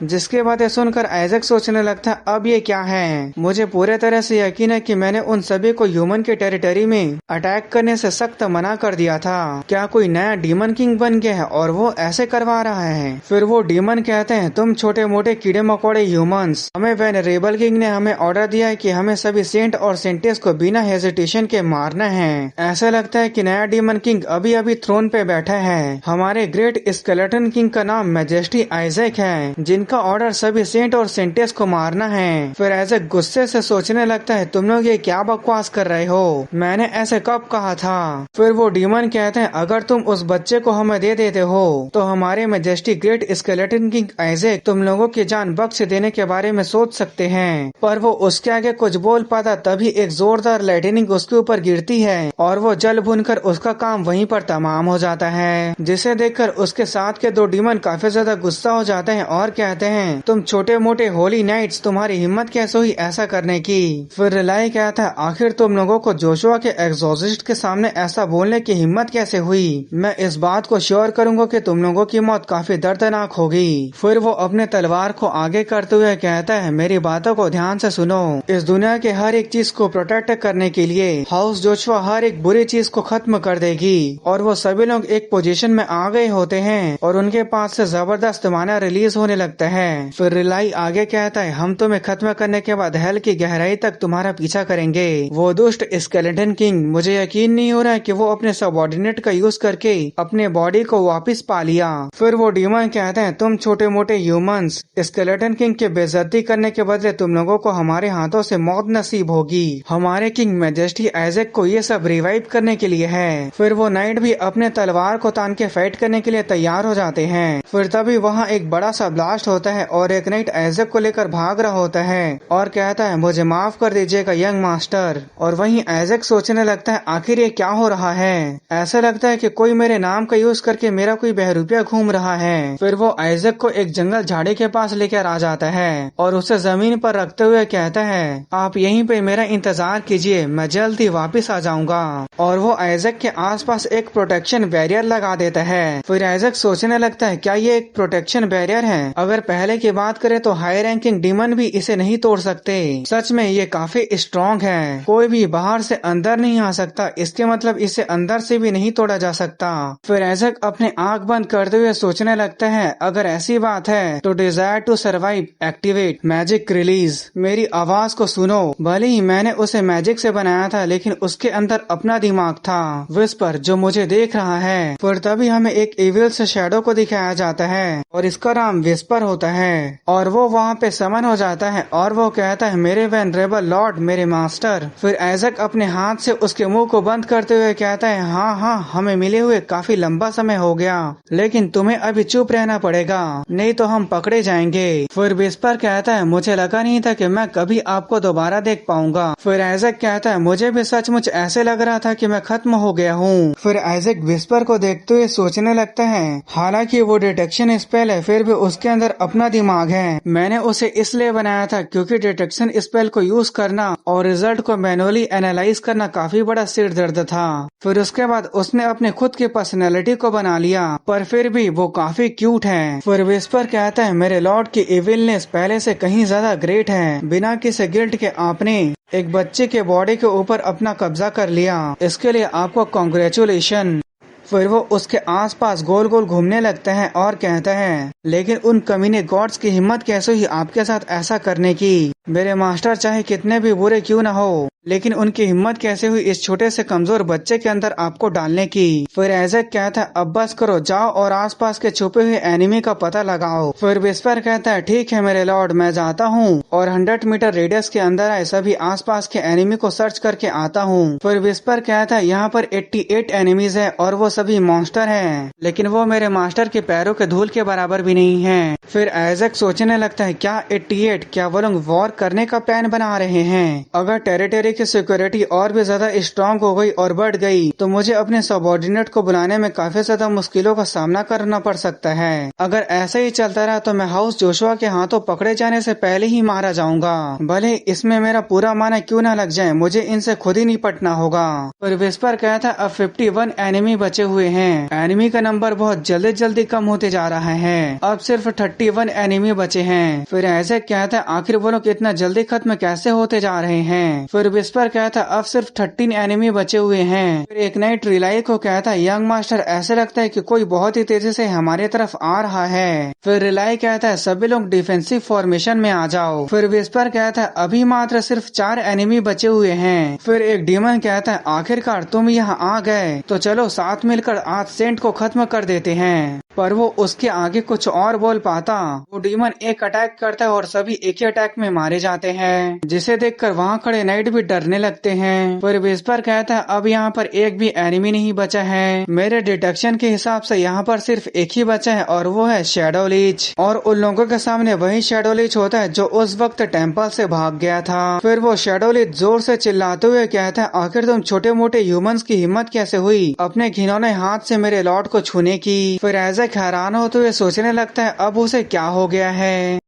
जिसके बातें सुनकर आइजैक सोचने लगता है अब ये क्या है। मुझे पूरे तरह से यकीन है कि मैंने उन सभी को ह्यूमन के टेरिटरी में अटैक करने से सख्त मना कर दिया था। क्या कोई नया डीमन किंग बन गया है और वो ऐसे करवा रहा है। फिर वो डीमन कहते हैं तुम छोटे मोटे कीड़े मकोड़े ह्यूमंस, हमें वेनरेबल किंग ने हमें ऑर्डर दिया है कि हमें सभी सेंट और सेंटेस को बिना हेजिटेशन के मारना है। ऐसा लगता है कि नया डीमन किंग अभी अभी थ्रोन पे बैठा है। हमारे ग्रेट स्केलेटन किंग का नाम मैजेस्टी आइजैक है, इनका ऑर्डर सभी सेंट और सेंटेस को मारना है। फिर आइजैक गुस्से से सोचने लगता है, तुम लोग ये क्या बकवास कर रहे हो, मैंने ऐसे कब कहा था। फिर वो डीमन कहते हैं, अगर तुम उस बच्चे को हमें दे देते हो तो हमारे majesty great skeleton king Isaac तुम लोगों की जान बख्श देने के बारे में सोच सकते हैं। पर वो उसके आगे कुछ बोल पाता तभी एक जोरदार लाइटनिंग उसके ऊपर गिरती है और वो जल भुनकर उसका काम वहीं पर तमाम हो जाता है, जिसे देखकर उसके साथ के दो डीमन काफी ज्यादा गुस्सा हो जाते हैं और कहते हैं, तुम छोटे मोटे होली नाइट्स, तुम्हारी हिम्मत कैसे हुई ऐसा करने की। फिर रिलाई कहता है, आखिर तुम लोगों को जोशुआ के एग्जॉर्सिस्ट के सामने ऐसा बोलने की हिम्मत कैसे हुई। मैं इस बात को श्योर करूंगा कि तुम लोगों की मौत काफी दर्दनाक होगी। फिर वो अपने तलवार को आगे करते हुए कहता है, मेरी बातों को ध्यान से सुनो, इस दुनिया के हर एक चीज को प्रोटेक्ट करने के लिए हाउस जोशुआ हर एक बुरी चीज को खत्म कर देगी। और वो सभी लोग एक पोजीशन में आ गए होते हैं और उनके पास से जबरदस्त माना रिलीज होने लगता है। फिर रिलाई आगे कहता है, हम तुम्हें खत्म करने के बाद हेल की गहराई तक तुम्हारा पीछा करेंगे। वो दुष्ट स्केलेटन किंग, मुझे यकीन नहीं हो रहा है कि वो अपने सबऑर्डिनेट का यूज करके अपने बॉडी को वापस पा लिया। फिर वो डीमन कहते हैं, तुम छोटे मोटे ह्यूमंस, स्केलेटन किंग की बेइज्जती करने के बदले तुम लोगों को हमारे हाथों से मौत नसीब होगी। हमारे किंग मैजेस्टी आइजैक को ये सब रिवाइव करने के लिए है। फिर वो नाइट भी अपने तलवार को तान के फाइट करने के लिए तैयार हो जाते हैं। फिर तभी वहाँ एक बड़ा सा ब्लास्ट होता है और एक नाइट आइजैक को लेकर भाग रहा होता है और कहता है, मुझे माफ कर दीजिएगा यंग मास्टर। और वहीं आइजैक सोचने लगता है, आखिर ये क्या हो रहा है, ऐसा लगता है कि कोई मेरे नाम का यूज करके मेरा कोई बहरूपिया घूम रहा है। फिर वो आइजैक को एक जंगल झाड़ी के पास लेकर आ जाता है और उसे जमीन पर रखते हुए कहता है, आप यहीं पे मेरा इंतजार कीजिए, मैं जल्द ही वापस आ जाऊंगा। और वो आइजैक के आसपास एक प्रोटेक्शन बैरियर लगा देता है। फिर आइजैक सोचने लगता है, क्या ये एक प्रोटेक्शन बैरियर है। अगर पहले की बात करें तो हाई रैंकिंग डीमन भी इसे नहीं तोड़ सकते। सच में ये काफी स्ट्रॉन्ग है, कोई भी बाहर से अंदर नहीं आ सकता, इसके मतलब इसे अंदर से भी नहीं तोड़ा जा सकता। फिर आइजैक अपने आंख बंद करते हुए सोचने लगता है, अगर ऐसी बात है तो desire to survive activate magic release. मेरी आवाज को सुनो, भले ही मैंने उसे मैजिक से बनाया था लेकिन उसके अंदर अपना दिमाग था, विस्पर, जो मुझे देख रहा है। फिर तभी हमें एक इविल से शैडो को दिखाया जाता है और इसका नाम विस्पर होता है और वो वहाँ पे समन हो जाता है और वो कहता है, मेरे वेनरेबल लॉर्ड, मेरे मास्टर। फिर आइजैक अपने हाथ से उसके मुंह को बंद करते हुए कहता है, हाँ हाँ, हमें मिले हुए काफी लंबा समय हो गया, लेकिन तुम्हें अभी चुप रहना पड़ेगा, नहीं तो हम पकड़े जाएंगे। फिर विस्पर कहता है, मुझे लगा नहीं था कि मैं कभी आपको दोबारा देख पाऊंगा। फिर आइजैक कहता है, मुझे भी सचमुच ऐसे लग रहा था कि मैं खत्म हो गया हूँ। फिर आइजैक विस्पर को देखते हुए सोचने लगता है, हालांकि वो डिटेक्शन स्पेल है फिर भी उसके अंदर अपना दिमाग है। मैंने उसे इसलिए बनाया था क्योंकि डिटेक्शन स्पेल को यूज करना और रिजल्ट को मैनुअली एनालाइज करना काफी बड़ा सिर दर्द था। फिर उसके बाद उसने अपने खुद की पर्सनैलिटी को बना लिया, पर फिर भी वो काफी क्यूट है। फिर विस्पर कहता है, मेरे लॉर्ड की इविलनेस पहले से कहीं ज्यादा ग्रेट है। बिना किसी गिल्ट के आपने एक बच्चे के बॉडी के ऊपर अपना कब्जा कर लिया, इसके लिए आपको कॉन्ग्रेचुलेशन। फिर वो उसके आसपास गोल गोल घूमने लगता है और कहता है, लेकिन उन कमीने गॉड्स की हिम्मत कैसे हुई आपके साथ ऐसा करने की। मेरे मास्टर चाहे कितने भी बुरे क्यों न हो, लेकिन उनकी हिम्मत कैसे हुई इस छोटे से कमजोर बच्चे के अंदर आपको डालने की। फिर आइजैक कहता है, अब बस करो, जाओ और आसपास के छुपे हुए एनिमी का पता लगाओ। फिर विस्पर कहता है, ठीक है मेरे लॉर्ड, मैं जाता हूँ और 100 मीटर रेडियस के अंदर आए सभी आसपास के एनिमी को सर्च करके आता हूँ। फिर विस्पर कहता है, यहाँ पर 88 एनिमीज है और वो सभी मॉन्स्टर हैं, लेकिन वो मेरे मास्टर के पैरों के धूल के बराबर भी नहीं है। फिर आइजैक सोचने लगता है, क्या 88, क्या वो लोग वॉर करने का प्लान बना रहे हैं। अगर टेरिटरी की सिक्योरिटी और भी ज्यादा स्ट्रांग हो गई और बढ़ गई तो मुझे अपने सबऑर्डिनेट को बुलाने में काफी ज्यादा मुश्किलों का सामना करना पड़ सकता है। अगर ऐसा ही चलता रहा तो मैं हाउस जोशुआ के हाथों पकड़े जाने से पहले ही मारा जाऊंगा, भले इसमें मेरा पूरा माना क्यों न लग जाए, मुझे इनसे खुद ही निपटना होगा। फिर विस्पर कहता है, अब 51 एनिमी बचे हुए हैं, एनिमी का नंबर बहुत जल्दी जल्दी कम होते जा रहा है, अब सिर्फ 31 एनिमी बचे हैं। फिर ऐसे कहता है, आखिर वो लोग इतना जल्दी खत्म कैसे होते जा रहे हैं। फिर विस्पर कहता है, अब सिर्फ 13 एनिमी बचे हुए हैं। फिर एक नाइट रिलाई को कहता है, यंग मास्टर, ऐसे लगता है कि कोई बहुत ही तेजी से हमारे तरफ आ रहा है। फिर रिलाई कहता है, सभी लोग डिफेंसिव फॉर्मेशन में आ जाओ। फिर विस्पर कहता है, अभी मात्र सिर्फ 4 एनिमी बचे हुए हैं। फिर एक डीमन कहता है, आखिरकार तुम यहाँ आ गए, तो चलो साथ मिलकर आज सेंट को खत्म कर देते हैं। पर वो उसके आगे कुछ और बोल पाता। वो डीमन एक अटैक करता है और सभी एक ही अटैक में मारे जाते हैं, जिसे देखकर वहाँ खड़े नाइट भी डरने लगते हैं। फिर विस्पर कहता है अब यहाँ पर एक भी एनिमी नहीं बचा है। मेरे डिटेक्शन के हिसाब से यहाँ पर सिर्फ एक ही बचा है और वो है शैडो लीच। और उन लोगों के सामने वही शैडो लीच होता है जो उस वक्त टेम्पल से भाग गया था। फिर वो शैडो लीच जोर से चिल्लाते हुए कहता है आखिर तुम छोटे मोटे ह्यूमंस की हिम्मत कैसे हुई अपने घिनौने हाथ से मेरे लॉर्ड को छूने की। फिर आइजैक हैरान होते हुए सोचने लगता है अब उसे क्या हो गया है।